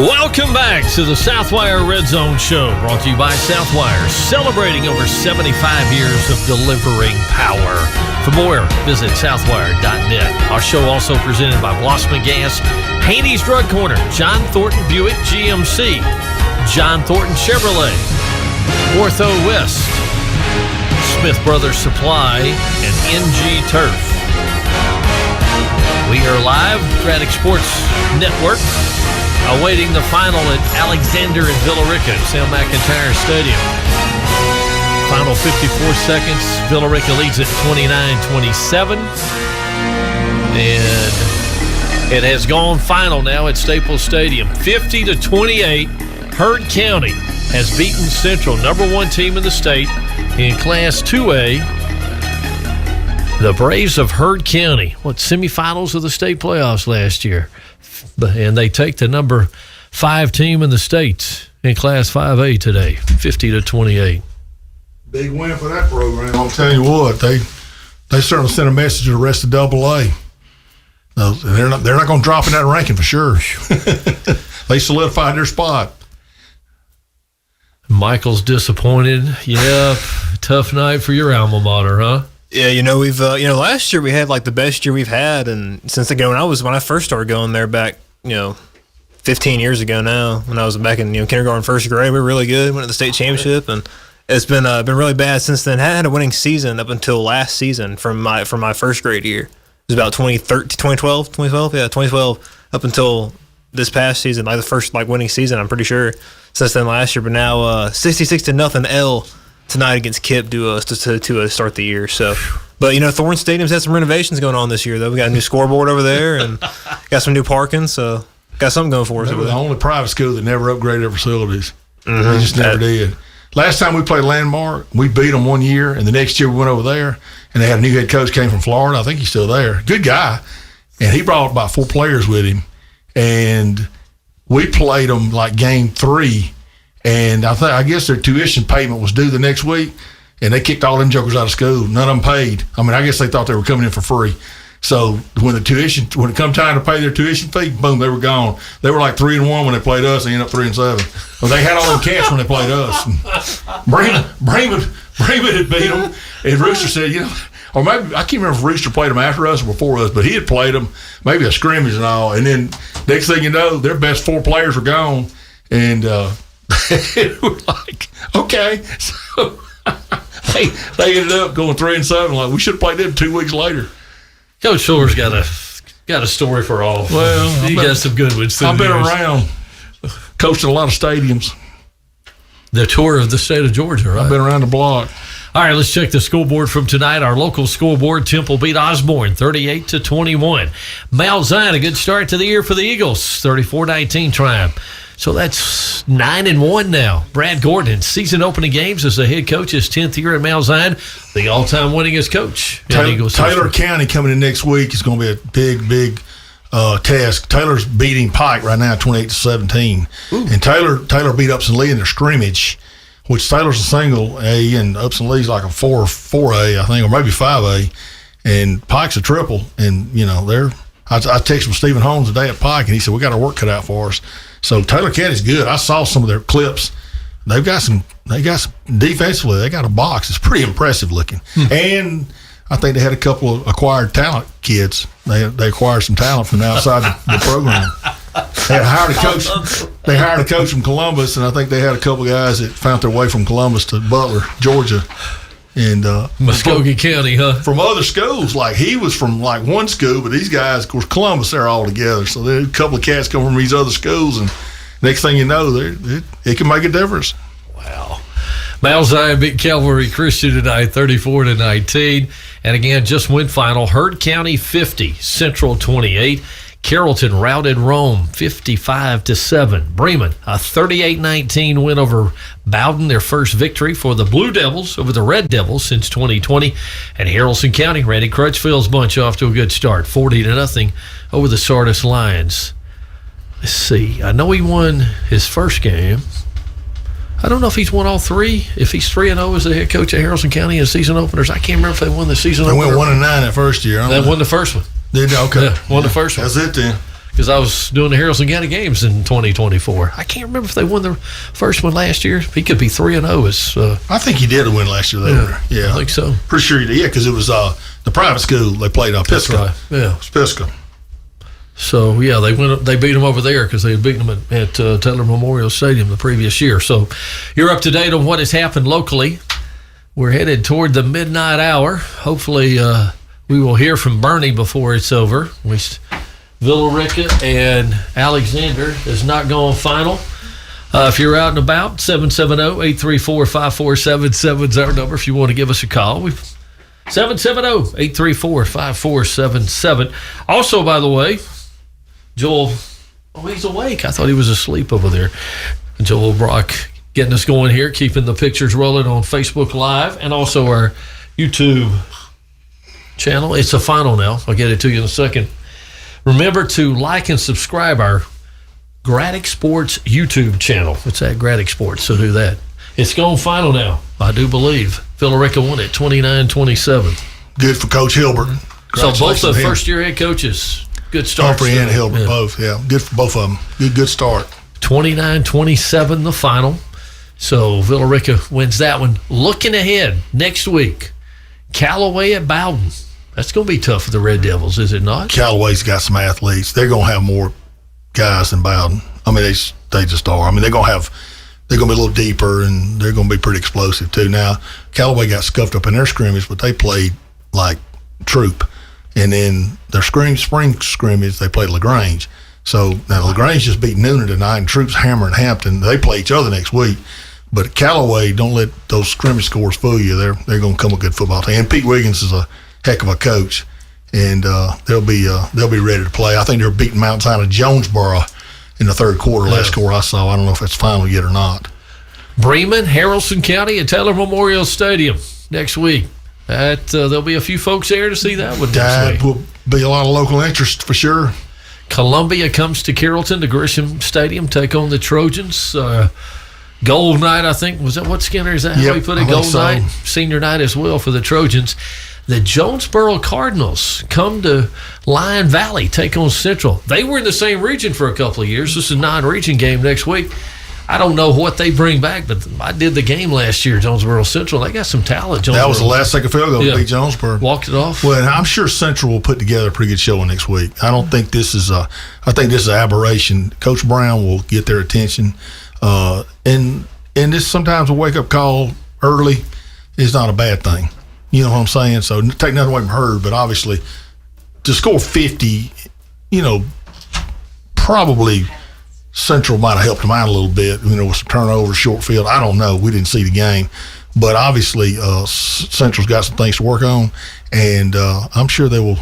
Welcome back to the Southwire Redzone Show, brought to you by Southwire, celebrating over 75 years of delivering power. For more, visit southwire.net. Our show also presented by Blossman Gas, Haney's Drug Corner, John Thornton Buick GMC, John Thornton Chevrolet, Ortho West, Smith Brothers Supply, and NG Turf. We are live, Braddock Sports Network, awaiting the final at Alexander and Villa Rica at Sam McIntyre Stadium. Final 54 seconds. Villa Rica leads at 29-27. And it has gone final now at Staples Stadium. 50-28. Heard County has beaten Central, number one team in the state in Class 2A. The Braves of Heard County, semifinals of the state playoffs last year. And they take the number 5 team in the state in Class 5A today, 50-28. Big win for that program. I'll tell you what, they certainly sent a message to the rest of AA. They're not going to drop in that ranking for sure. They solidified their spot. Michael's disappointed. Yeah, tough night for your alma mater, huh? Yeah, we've last year we had like the best year we've had, and since when I first started going there back, 15 years ago now, when I was back in kindergarten, first grade, we were really good. Went to the state championship, and it's been really bad since then. Had a winning season up until last season from my first grade year. It was about 2012 up until this past season, like the first winning season. I'm pretty sure since then last year, but now 66-0 L tonight against Kip to start the year. So, but Thorne Stadium's had some renovations going on this year though. We got a new scoreboard over there and got some new parking, so got something going for us. They were the only private school that never upgraded their facilities. Mm-hmm. They just never did. Last time we played Landmark, we beat them one year, and the next year we went over there, and they had a new head coach came from Florida. I think he's still there. Good guy, and he brought about 4 players with him, and we played them like game 3. And I guess their tuition payment was due the next week, and they kicked all them jokers out of school. None of them paid. I mean, I guess they thought they were coming in for free. So when it come time to pay their tuition fee, boom, they were gone. They were like 3-1 when they played us. They ended up 3-7. Well, they had all them cash when they played us. Bremen had beat them, and Rooster said, or maybe I can't remember if Rooster played them after us or before us, but he had played them, maybe a scrimmage and all. And then next thing you know, their best 4 players were gone, and we're like, okay. So they ended up going 3-7. Like, we should have played them 2 weeks later. Coach Shuller's got a story for all. Well, he got some good ones. I've been around, coached in a lot of stadiums. The tour of the state of Georgia, right? I've been around the block. All right, let's check the scoreboard from tonight. Our local scoreboard, Temple beat Osborne 38-21. Mount Zion, a good start to the year for the Eagles, 34-19 triumph. So that's 9-1 now. Brad Gordon, season opening games as the head coach, his 10th year at Mount Zion, the all-time winningest coach. Taylor County coming in next week is going to be a big task. Taylor's beating Pike right now 28-17. And Taylor beat Upson Lee in their scrimmage which Taylor's a single A, and Upson Lee's like a 4A, I think, or maybe 5A, and Pike's a triple. And I texted with Stephen Holmes today at Pike, and he said we got our work cut out for us. So Taylor Caddy's good. I saw some of their clips. They got some defensively. They got a box. It's pretty impressive looking. And I think they had a couple of acquired talent kids. They acquired some talent from outside the program. They hired a coach. They hired a coach from Columbus, and I think they had a couple of guys that found their way from Columbus to Butler, Georgia, and Muskogee County, huh? From other schools. Like he was from like one school, but these guys, of course, Columbus, they're all together. So there's a couple of cats come from these other schools, and next thing you know, it can make a difference. Wow. Mount Zion beat Calvary Christian tonight, 34-19. And again, just went final. Heard County 50, Central 28. Carrollton routed Rome 55-7. Bremen, a 38-19 win over Bowden, their first victory for the Blue Devils over the Red Devils since 2020. And Haralson County, Randy Crutchfield's bunch off to a good start, 40-0 over the Sardis Lions. Let's see. I know he won his first game. I don't know if he's won all three. If he's 3-0 as the head coach of Haralson County in season openers, I can't remember if they won the season opener. They went 1-9 that first year. They won the first one. Did they? Okay. Yeah, won the first one. That's it then. Because I was doing the Haralson County games in 2024. I can't remember if they won the first one last year. He could be 3-0. I think he did win last year. Yeah, I think so. Pretty sure he did. Yeah, because it was the private school they played on Pisgah. Right. Yeah, it was Pisgah. So yeah, they beat them over there because they had beaten them at Taylor Memorial Stadium the previous year. So you're up to date on what has happened locally. We're headed toward the midnight hour. Hopefully, we will hear from Bernie before it's over. Villa Rica and Alexander is not going final. If you're out and about, 770-834-5477 is our number if you want to give us a call. 770-834-5477. Also, by the way, Joel, he's awake. I thought he was asleep over there. Joel Brock getting us going here, keeping the pictures rolling on Facebook Live and also our YouTube channel. It's a final now. I'll get it to you in a second. Remember to like and subscribe our Gradic Sports YouTube channel. It's at Gradic Sports, so do that. It's gone final now, I do believe. Villa Rica won it 29-27. Good for Coach Hilbert. So both the first-year head coaches, good start. Humphrey and Hilbert, both, yeah. Good for both of them. Good start. 29-27 the final. So Villa Rica wins that one. Looking ahead, next week, Callaway at Bowden. That's going to be tough for the Red Devils, is it not? Callaway's got some athletes. They're going to have more guys than Bowden. I mean, they just are. I mean, they're going to be a little deeper, and they're going to be pretty explosive, too. Now, Callaway got scuffed up in their scrimmage, but they played like troop. And then their spring scrimmage, they played LaGrange. So, now LaGrange just beat Noonan tonight, and Troop's hammering Hampton. They play each other next week. But Callaway, don't let those scrimmage scores fool you. They're going to come a good football team. And Pete Wiggins is a heck of a coach, and they'll be ready to play. I think they're beating Mount Zion of Jonesboro in the third quarter. Last score I saw. I don't know if that's final yet or not. Bremen, Haralson County, and Taylor Memorial Stadium next week. There'll be a few folks there to see that one next week. Will be a lot of local interest for sure. Columbia comes to Carrollton, to Grisham Stadium, take on the Trojans. Gold night, I think. Was that what, Skinner? Is that how we put it? Gold night, senior night as well for the Trojans. The Jonesboro Cardinals come to Lion Valley, take on Central. They were in the same region for a couple of years. This is a non-region game next week. I don't know what they bring back, but I did the game last year, Jonesboro Central. They got some talent. That was the last second field goal to beat Jonesboro. Walked it off. Well, I'm sure Central will put together a pretty good showing next week. I don't think this is I think this is an aberration. Coach Brown will get their attention. And this sometimes a wake-up call early is not a bad thing. You know what I'm saying? So take nothing away from Hurd, but obviously to score 50, probably Central might have helped them out a little bit, with some turnovers, short field. I don't know. We didn't see the game. But obviously Central's got some things to work on, and I'm sure they will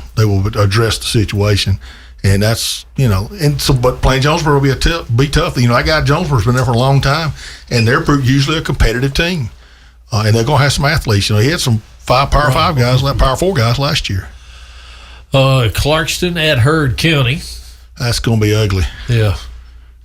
address the situation. And that's, but playing Jonesboro will be tough. That guy Jonesboro's been there for a long time, and they're usually a competitive team. And they're going to have some athletes. He had some Power 5 guys, Power 4 guys last year. Clarkston at Heard County. That's going to be ugly. Yeah.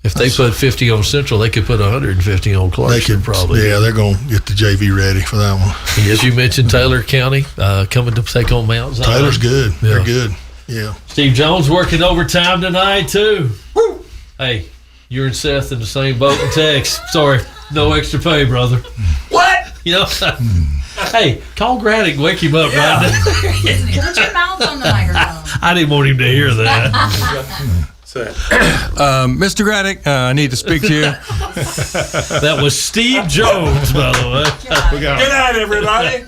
If they put 50 on Central, they could put 150 on Clarkston probably. Yeah, they're going to get the JV ready for that one. As you mentioned, Taylor County coming to take on Mount Zion. Taylor's good. Yeah. They're good. Yeah. Steve Jones working overtime tonight, too. Woo! Hey, you're and Seth in the same boat in Tex. Sorry, no extra pay, brother. What? You know, hey, call Granick, wake him up right now. Put your mouth on the microphone. I didn't want him to hear that. Mr. Granick, I need to speak to you. That was Steve Jones, by the way. Good night, everybody.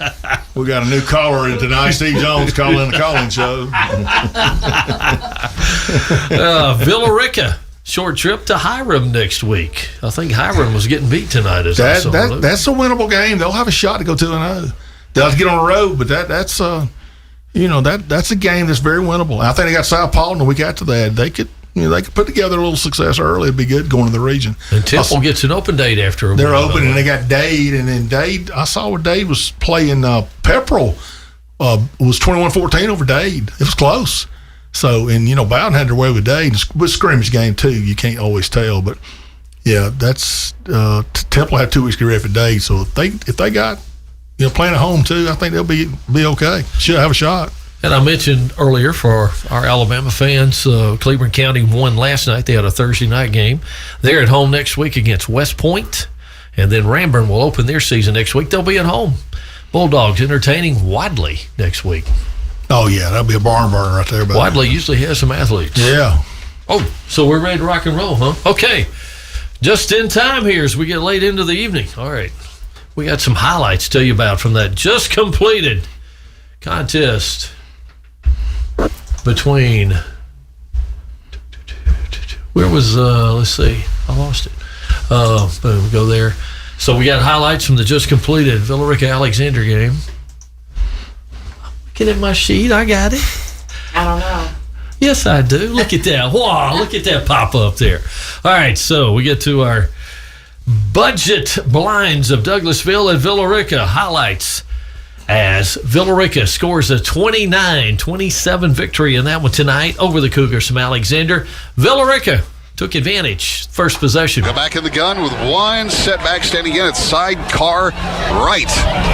We got a new caller in tonight. Steve Jones calling the calling show. Villarica, short trip to Hiram next week. I think Hiram was getting beat tonight. As that's a winnable game. They'll have a shot to go 2-0. They'll have to get on the road, but that's a game that's very winnable. I think they got South Paul in the week after that. They could put together a little success early. It'd be good going to the region. And Temple gets an open date after a they're while, open, and they got Dade, and then Dade. I saw where Dade was playing. Pepperell was 21-14 over Dade. It was close. So, and Bowden had their way with Dade. With scrimmage game too, you can't always tell, but yeah, that's Temple had 2 weeks to get ready for Dade. So if they got playing at home too, I think they'll be okay. Should have a shot. And I mentioned earlier for our Alabama fans, Cleveland County won last night. They had a Thursday night game. They're at home next week against West Point, and then Ranburne will open their season next week. They'll be at home. Bulldogs entertaining Wadley next week. Oh, yeah, that'll be a barn burner right there. Wadley usually has some athletes. Yeah. Oh, so we're ready to rock and roll, huh? Okay. Just in time here as we get late into the evening. All right. We got some highlights to tell you about from that just completed contest between where was let's see, I lost it. Boom, go there. So we got highlights from the just completed Villarica Alexander game. Get in my sheet, I got it. I don't know. Yes, I do. Look at that. Wow, look at that pop up there. All right, so we get to our budget blinds of Douglasville and Villarica highlights as Villarica scores a 29-27 victory in that one tonight over the Cougars from Alexander. Villarica took advantage. First possession. Go back in the gun with one setback, standing in at sidecar right.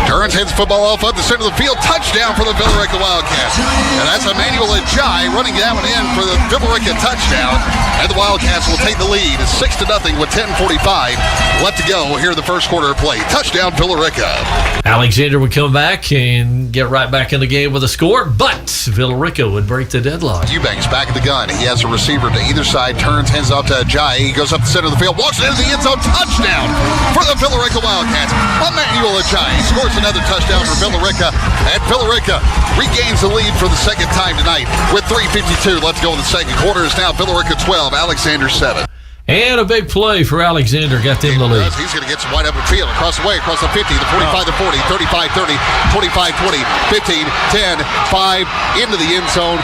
Turns, hits football off up the center of the field. Touchdown for the Villarica Wildcats. And that's Emmanuel Ajay running that one in for the Villarica touchdown. And the Wildcats will take the lead 6-0 with 10:45 left to go here in the first quarter of play. Touchdown, Villarica. Alexander would come back and get right back in the game with a score, but Villarica would break the deadlock. Eubanks back in the gun. He has a receiver to either side. Turns, hands off to Ajay. He goes up the center of the field, walks it into the end zone. Touchdown for the Villarica Wildcats. Emmanuel Ajay scores another touchdown for Villarica, and Villarica regains the lead for the second time tonight with 3:52 left to go in the second quarter. It's now Villarica 12, Alexander 7. And a big play for Alexander, got them the lead. He's going to get some wide open field across the way, across the 50, the 45, the 40, 35, 30, 25, 20, 15, 10, 5, into the end zone.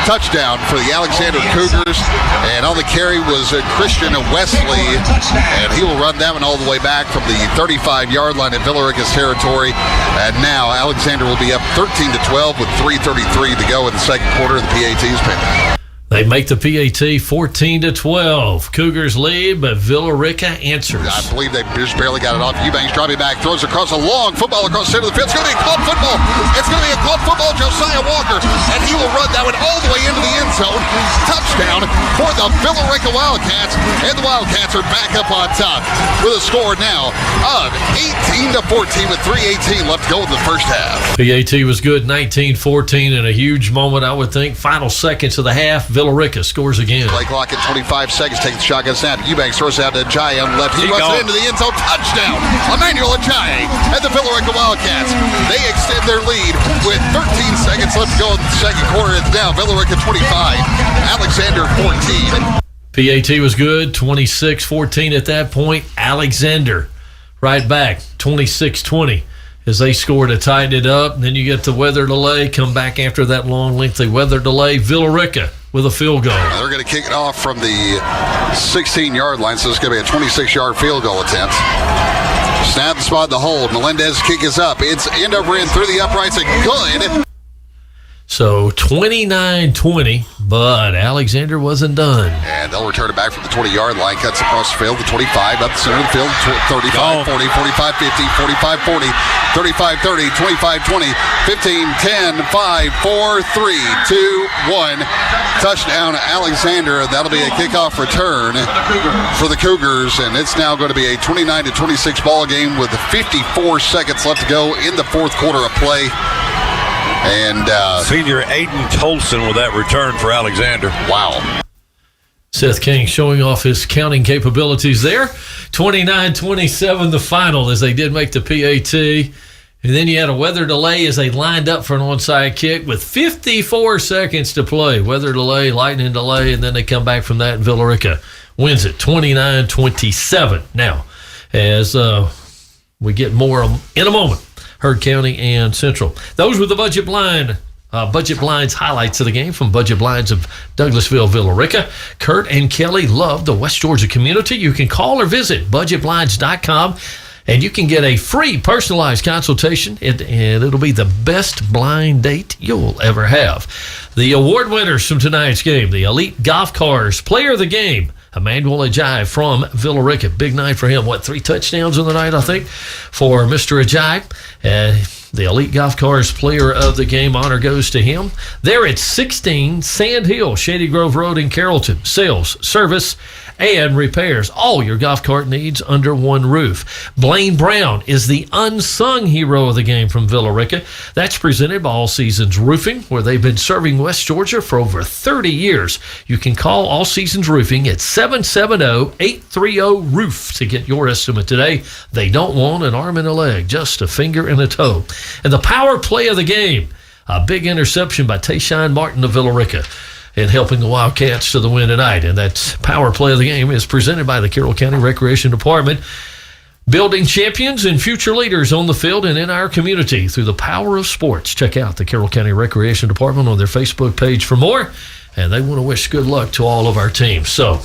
Touchdown for the Alexander Cougars. And on the carry was Christian Wesley, and he will run that one all the way back from the 35-yard line at Villarica's territory. And now Alexander will be up 13-12 with 3:33 to go in the second quarter. The PAT's pending. They make the PAT 14-12. Cougars lead, but Villarica answers. I believe they just barely got it off. Eubanks driving back, throws across a long football across the center of the field. It's going to be a caught football. It's going to be a caught football. Josiah Walker, and he will run that one all the way into the end zone. Touchdown for the Villarica Wildcats, and the Wildcats are back up on top with a score now of 18-14 with 3:18 left to go in the first half. PAT was good, 19-14, and a huge moment, I would think. Final seconds of the half. Villarica scores again. Play clock at 25 seconds. Takes the shotgun snap. Eubanks throws out to Ajay on the left. He runs it into the end zone. Touchdown. Emmanuel Ajay and the Villarica Wildcats. They extend their lead with 13 seconds left to go in the second quarter. It's now Villarica 25, Alexander 14. PAT was good, 26-14 at that point. Alexander right back, 26-20. As they score to tighten it up. And then you get the weather delay, come back after that long, lengthy weather delay. Villarica with a field goal. They're going to kick it off from the 16-yard line, so it's going to be a 26-yard field goal attempt. Snap the spot, the hold. Melendez kick is up. It's end over end through the uprights and good. So 29-20, but Alexander wasn't done. And they'll return it back from the 20-yard line. Cuts across the field, the 25, up the center of the field, 35, 40, 45, 50, 45, 40, 35, 30, 25, 20, 15, 10, 5, 4, 3, 2, 1. Touchdown, Alexander. That'll be a kickoff return for the Cougars, and it's now going to be a 29-26 ball game with 54 seconds left to go in the fourth quarter of play. And senior Aiden Tolson with that return for Alexander. Wow. Seth King showing off his counting capabilities there. 29-27 the final as they did make the PAT. And then you had a weather delay as they lined up for an onside kick with 54 seconds to play. Weather delay, lightning delay, and then they come back from that, and Villa Rica wins it 29-27. Now, as we get more in a moment, Heard County and Central. Those were the Budget Blinds highlights of the game from Budget Blinds of Douglasville, Villa Rica. Kurt and Kelly love the West Georgia community. You can call or visit budgetblinds.com, and you can get a free personalized consultation, and it'll be the best blind date you'll ever have. The award winners from tonight's game, the Elite Golf Cars Player of the Game, Emmanuel Ajayi from Villa Rica. Big night for him. 3 touchdowns on the night, I think, for Mr. Ajayi. The Elite Golf Cars Player of the Game honor goes to him. They're at 16 Sand Hill, Shady Grove Road in Carrollton. Sales, service, and repairs. All your golf cart needs under one roof. Blaine Brown is the unsung hero of the game from Villa Rica. That's presented by All Seasons Roofing, where they've been serving West Georgia for over 30 years. You can call All Seasons Roofing at 770-830-ROOF to get your estimate today. They don't want an arm and a leg, just a finger and a toe. And the power play of the game, a big interception by Tayshawn Martin of Villa Rica, and helping the Wildcats to the win tonight. And that power play of the game is presented by the Carroll County Recreation Department, building champions and future leaders on the field and in our community through the power of sports. Check out the Carroll County Recreation Department on their Facebook page for more, and they want to wish good luck to all of our teams. So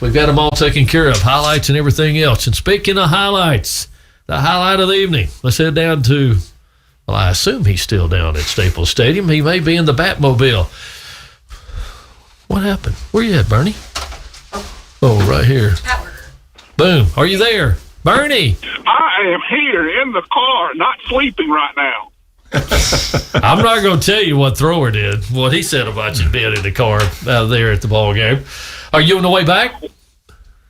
we've got them all taken care of, highlights and everything else. And speaking of highlights, the highlight of the evening, let's head down to, well, I assume he's still down at Staples Stadium. He may be in the Batmobile. What happened? Where you at, Bernie? Oh, right here. Boom. Are you there? Bernie! I am here in the car, not sleeping right now. I'm not going to tell you what Thrower did, what he said about you being in the car out there at the ball game. Are you on the way back?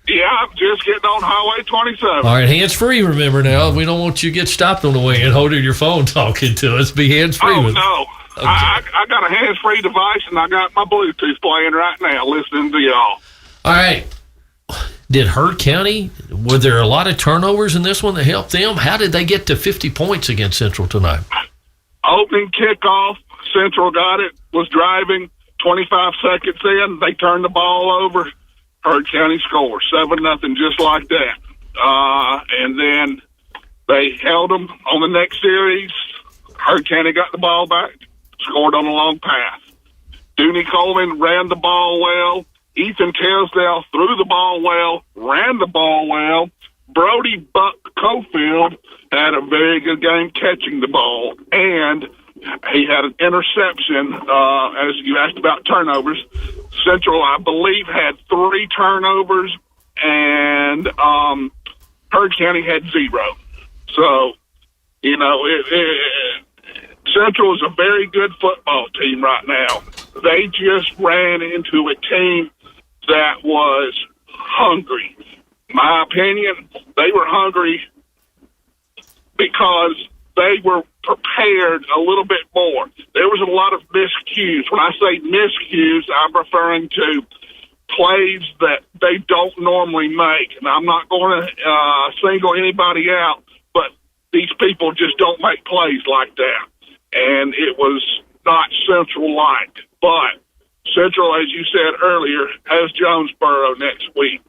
Yeah, I'm just getting on Highway 27. All right, hands-free, remember now. We don't want you to get stopped on the way and holding your phone talking to us. Be hands-free. Oh, no. Okay. I got a hands-free device, and I got my Bluetooth playing right now, listening to y'all. All right. Did Heard County, were there a lot of turnovers in this one that helped them? How did they get to 50 points against Central tonight? Opening kickoff, Central got it, was driving, 25 seconds in, they turned the ball over. Heard County scored 7-0, just like that. And then they held them on the next series. Heard County got the ball back, scored on a long pass. Dooney Coleman ran the ball well. Ethan Tisdale threw the ball well, ran the ball well. Brody Buck Cofield had a very good game catching the ball, and he had an interception, as you asked about turnovers. Central, I believe, had 3 turnovers, and Heard County had 0. So, you know, Central is a very good football team right now. They just ran into a team that was hungry. My opinion, they were hungry because they were prepared a little bit more. There was a lot of miscues. When I say miscues, I'm referring to plays that they don't normally make. And I'm not going to single anybody out, but these people just don't make plays like that. And it was not Central-like. But Central, as you said earlier, has Jonesboro next week.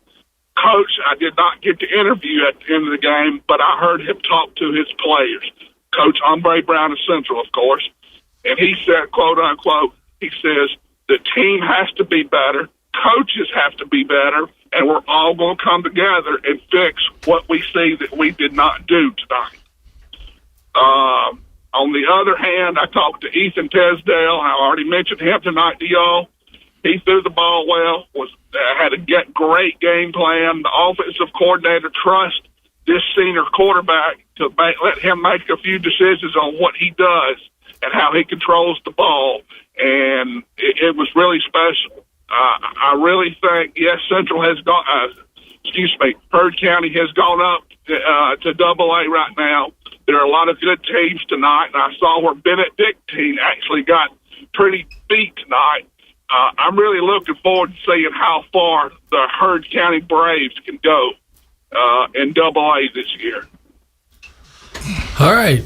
Coach, I did not get to interview at the end of the game, but I heard him talk to his players. Coach Andre Brown of Central, of course. And he said, quote, unquote, he says, the team has to be better, coaches have to be better, and we're all going to come together and fix what we see that we did not do tonight. On the other hand, I talked to Ethan Tesdale. I already mentioned him tonight to y'all. He threw the ball well, had a great game plan. The offensive coordinator trusts this senior quarterback to let him make a few decisions on what he does and how he controls the ball. And it was really special. I really think, yes, Central has gone, Heard County has gone up to AA right now. There are a lot of good teams tonight, and I saw where Benedictine actually got pretty beat tonight. I'm really looking forward to seeing how far the Heard County Braves can go in AA this year. All right.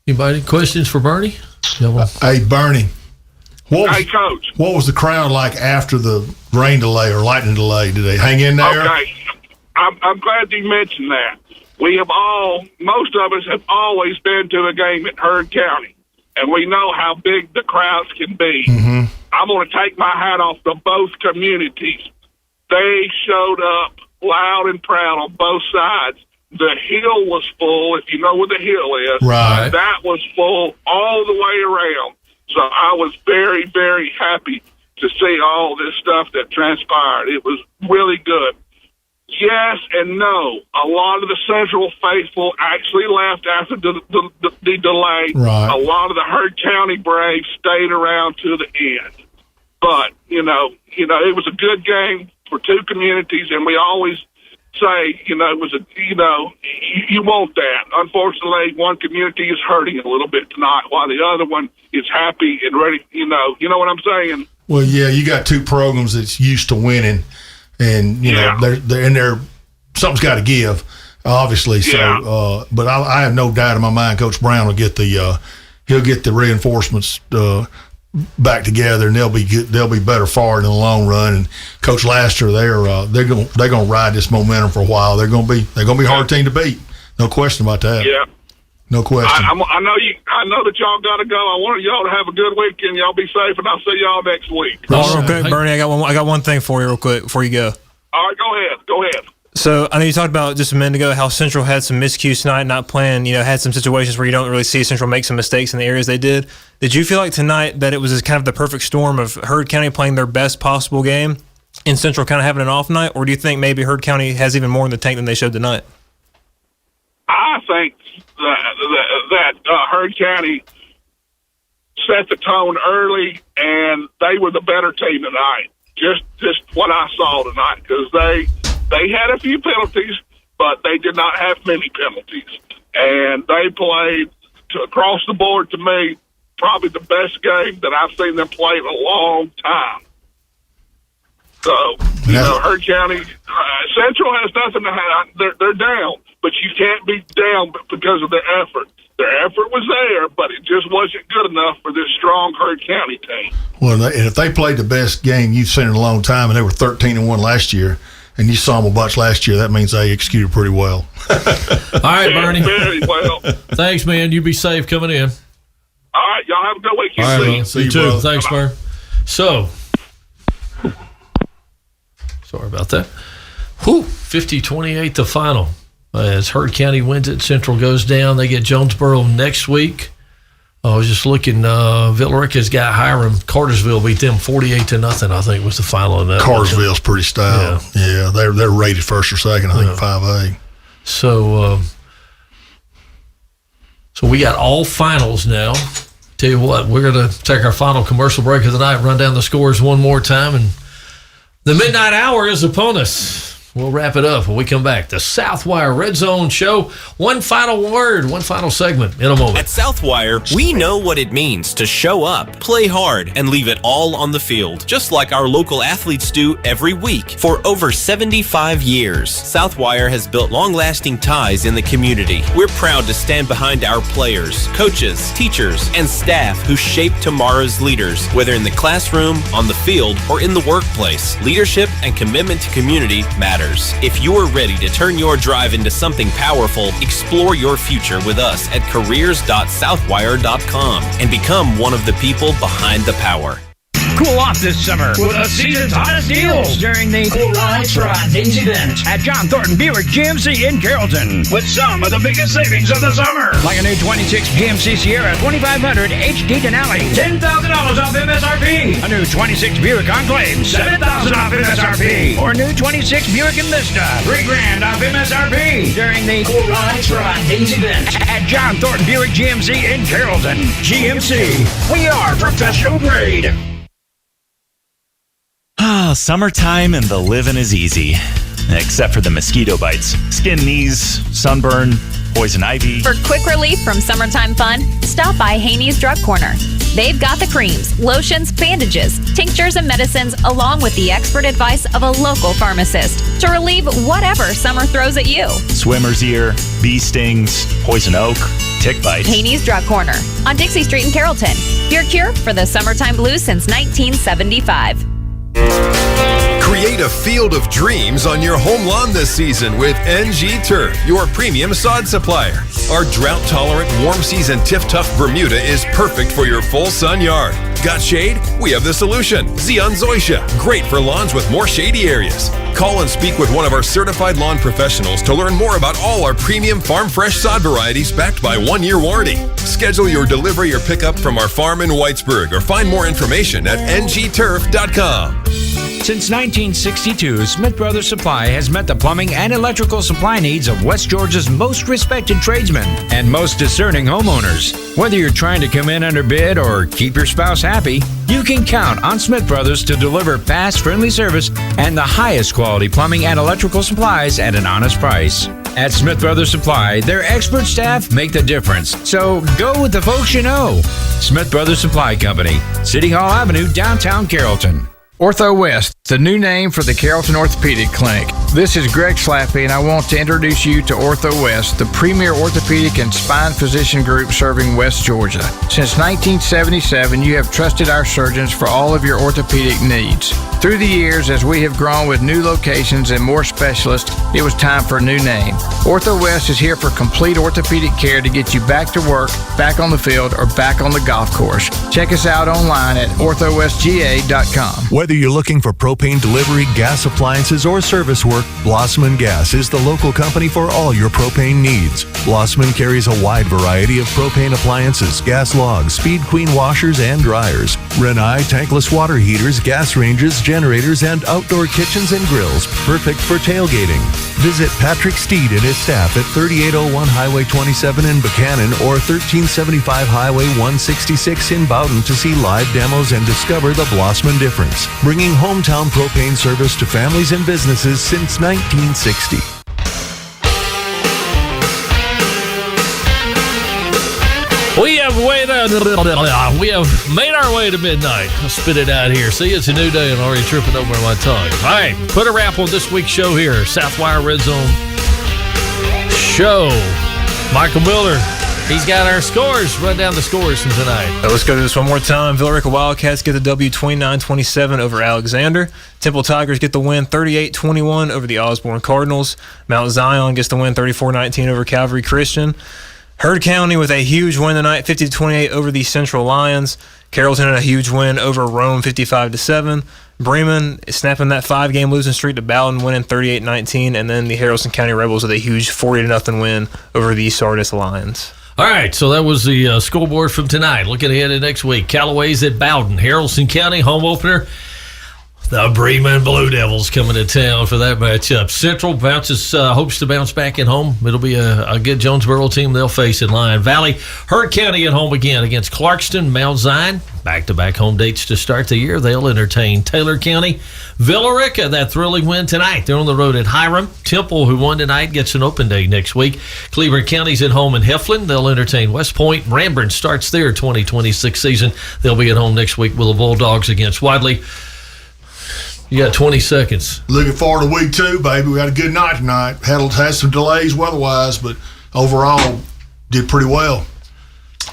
Anybody questions for Bernie? Hey, Bernie. Hey, Coach. What was the crowd like after the rain delay or lightning delay? Did they hang in there? Okay. I'm glad you mentioned that. Most of us have always been to a game at Heard County, and we know how big the crowds can be. Mm-hmm. I'm going to take my hat off to both communities. They showed up loud and proud on both sides. The hill was full, if you know where the hill is. Right. That was full all the way around. So I was very, very happy to see all this stuff that transpired. It was really good. Yes and no. A lot of the Central faithful actually left after the delay. Right. A lot of the Heard County Braves stayed around to the end. But, it was a good game for two communities, and we always say, it was you want that. Unfortunately, one community is hurting a little bit tonight while the other one is happy and ready, you know what I'm saying? Well, yeah, you got two programs that's used to winning, and, they're something's got to give, obviously. So, but I have no doubt in my mind Coach Brown will get he'll get the reinforcements back together, and they'll be good. They'll be better for it in the long run. And Coach Laster, they're going to ride this momentum for a while. They're going to be a hard team to beat. No question about that. Yeah, no question. I know that y'all got to go. I want y'all to have a good weekend. Y'all be safe, and I'll see y'all next week. Oh, real quick, Bernie, I got one thing for you, real quick, before you go. All right, go ahead. So I know you talked about just a minute ago how Central had some miscues tonight, not playing. Had some situations where you don't really see Central make some mistakes in the areas they did. Did you feel like tonight that it was kind of the perfect storm of Heard County playing their best possible game and Central kind of having an off night, or do you think maybe Heard County has even more in the tank than they showed tonight? I think that Heard County set the tone early, and they were the better team tonight. Just what I saw tonight, because they had a few penalties, but they did not have many penalties. And they played across the board, to me, probably the best game that I've seen them play in a long time. So, Heard County, Central has nothing to have. They're down, but you can't be down because of their effort. Their effort was there, but it just wasn't good enough for this strong Heard County team. Well, and if they played the best game you've seen in a long time, and they were 13-1 last year, and you saw them a bunch last year, that means they executed pretty well. All right, Bernie. Very well. Thanks, man. You be safe coming in. All right, y'all have a good weekend. All right, See you you, too. brother. Thanks, Bernie. So, sorry about that. 50-28 the final. As Heard County wins it, Central goes down. They get Jonesboro next week. I was just looking. Villarica's got Hiram. Cartersville beat them 48-0. I think was the final in that. Cartersville's pretty stout. Yeah, they're rated first or second. I think 5A. So we got all finals now. Tell you what, we're going to take our final commercial break of the night. Run down the scores one more time, and the midnight hour is upon us. We'll wrap it up when we come back. The Southwire Redzone Show. One final word, one final segment in a moment. At Southwire, we know what it means to show up, play hard, and leave it all on the field, just like our local athletes do every week. For over 75 years, Southwire has built long-lasting ties in the community. We're proud to stand behind our players, coaches, teachers, and staff who shape tomorrow's leaders, whether in the classroom, on the field, or in the workplace. Leadership and commitment to community matter. If you are ready to turn your drive into something powerful, explore your future with us at careers.southwire.com and become one of the people behind the power. Cool off this summer with the season's hottest deals during the Cool Lights Ride Days event at John Thornton Buick GMC in Carrollton with some of the biggest savings of the summer. Like a new 26 GMC Sierra 2500 HD Denali, $10,000 off MSRP. A new 26 Buick Enclave, $7,000 off MSRP. Or new 26 Buick Envista, $3,000 off MSRP during the Cool Lights Ride Days event at John Thornton Buick GMC in Carrollton. GMC, we are professional grade. Summertime and the living is easy. Except for the mosquito bites, skin knees, sunburn, poison ivy. For quick relief from summertime fun, stop by Haney's Drug Corner. They've got the creams, lotions, bandages, tinctures, and medicines, along with the expert advice of a local pharmacist to relieve whatever summer throws at you. Swimmer's ear, bee stings, poison oak, tick bites. Haney's Drug Corner on Dixie Street in Carrollton. Your cure for the summertime blues since 1975. Create a field of dreams on your home lawn this season with NG Turf, your premium sod supplier. Our drought-tolerant, warm-season Tiff-Tuff Bermuda is perfect for your full-sun yard. Got shade? We have the solution. Zeon Zoysia, great for lawns with more shady areas. Call and speak with one of our certified lawn professionals to learn more about all our premium farm fresh sod varieties backed by 1-year warranty. Schedule your delivery or pickup from our farm in Whitesburg or find more information at ngturf.com. Since 1962, Smith Brothers Supply has met the plumbing and electrical supply needs of West Georgia's most respected tradesmen and most discerning homeowners. Whether you're trying to come in under bid or keep your spouse happy, you can count on Smith Brothers to deliver fast, friendly service and the highest quality plumbing and electrical supplies at an honest price. At Smith Brothers Supply, their expert staff make the difference. So go with the folks you know. Smith Brothers Supply Company, City Hall Avenue, downtown Carrollton. Ortho West, the new name for the Carrollton Orthopedic Clinic. This is Greg Slappy, and I want to introduce you to Ortho West, the premier orthopedic and spine physician group serving West Georgia. Since 1977, you have trusted our surgeons for all of your orthopedic needs. Through the years, as we have grown with new locations and more specialists, it was time for a new name. Ortho West is here for complete orthopedic care to get you back to work, back on the field, or back on the golf course. Check us out online at orthowestga.com. Whether you're looking for propane delivery, gas appliances, or service work, Blossman Gas is the local company for all your propane needs. Blossman carries a wide variety of propane appliances, gas logs, Speed Queen washers and dryers, Renai tankless water heaters, gas ranges, generators, and outdoor kitchens and grills, perfect for tailgating. Visit Patrick Steed and his staff at 3801 Highway 27 in Buchanan or 1375 Highway 166 in Bowden to see live demos and discover the Blossman difference, bringing hometown propane service to families and businesses since 1960. We have made our way to midnight. I'll spit it out here. See, it's a new day and already tripping over my tongue. All right, put a wrap on this week's show here. Southwire Redzone show. Michael Miller, he's got our scores. Run down the scores from tonight. Let's go through this one more time. Villa Rica Wildcats get the W 29-27 over Alexander. Temple Tigers get the win 38-21 over the Osborne Cardinals. Mount Zion gets the win 34-19 over Calvary Christian. Heard County with a huge win tonight, 50-28 over the Central Lions. Carrollton had a huge win over Rome, 55-7. Bremen is snapping that 5-game losing streak to Bowden, winning 38-19, and then the Haralson County Rebels with a huge 40-0 win over the Sardis Lions. All right, so that was the scoreboard from tonight. Looking ahead to next week, Callaway's at Bowden, Haralson County home opener. The Bremen Blue Devils coming to town for that matchup. Central hopes to bounce back at home. It'll be a good Jonesboro team they'll face in Lion Valley. Heard County at home again against Clarkston, Mount Zion. Back-to-back home dates to start the year. They'll entertain Taylor County. Villa Rica, that thrilling win tonight. They're on the road at Hiram. Temple, who won tonight, gets an open day next week. Cleveland County's at home in Heflin. They'll entertain West Point. Ramburn starts their 2026 season. They'll be at home next week with the Bulldogs against Wadley. You got 20 seconds. Looking forward to week 2, baby. We had a good night tonight. Had some delays weather-wise, but overall did pretty well.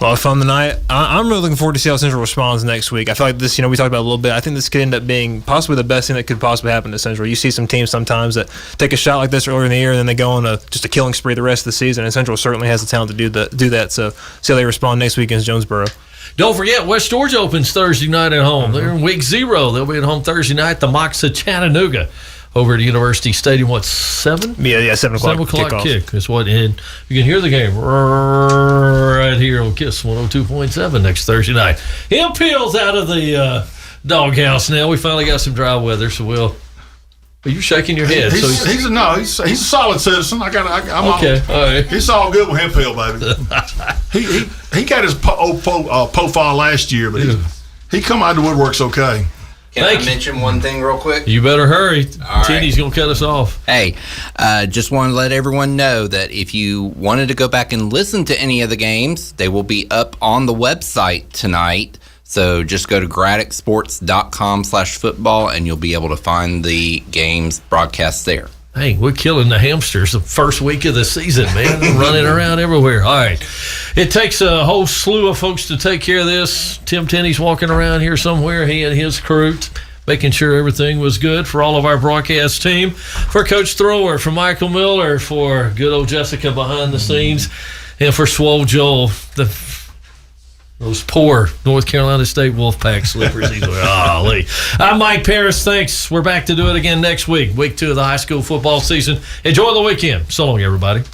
A lot of fun tonight. I'm really looking forward to see how Central responds next week. I feel like this, we talked about it a little bit. I think this could end up being possibly the best thing that could possibly happen to Central. You see some teams sometimes that take a shot like this earlier in the year and then they go on just a killing spree the rest of the season, and Central certainly has the talent to do that. So see how they respond next week against Jonesboro. Don't forget, West Georgia opens Thursday night at home. They're in week 0. They'll be at home Thursday night. The Mocs of Chattanooga over at University Stadium. What, 7? Yeah, 7 o'clock. 7 o'clock kickoff. kick is what. And you can hear the game right here on KISS 102.7 next Thursday night. Him Peel's out of the doghouse now. We finally got some dry weather, so we'll. Are you shaking your head? He's a solid citizen. I'm okay. All right. It's all good with him, Phil, baby. he got his profile last year, but he come out of the woodworks okay. Can I mention one thing real quick? You better hurry. All Teeny's going to cut us off. Hey, just want to let everyone know that if you wanted to go back and listen to any of the games, they will be up on the website tonight. So just go to graddocksports.com/football and you'll be able to find the games broadcast there. Hey, we're killing the hamsters the first week of the season, man. They're running around everywhere. All right. It takes a whole slew of folks to take care of this. Tim Tenney's walking around here somewhere, he and his crew, making sure everything was good for all of our broadcast team. For Coach Thrower, for Michael Miller, for good old Jessica behind the scenes, and for Swole Joel, those poor North Carolina State Wolfpack slippers. Golly. I'm Mike Paris. Thanks. We're back to do it again next week. Week 2 of the high school football season. Enjoy the weekend. So long, everybody.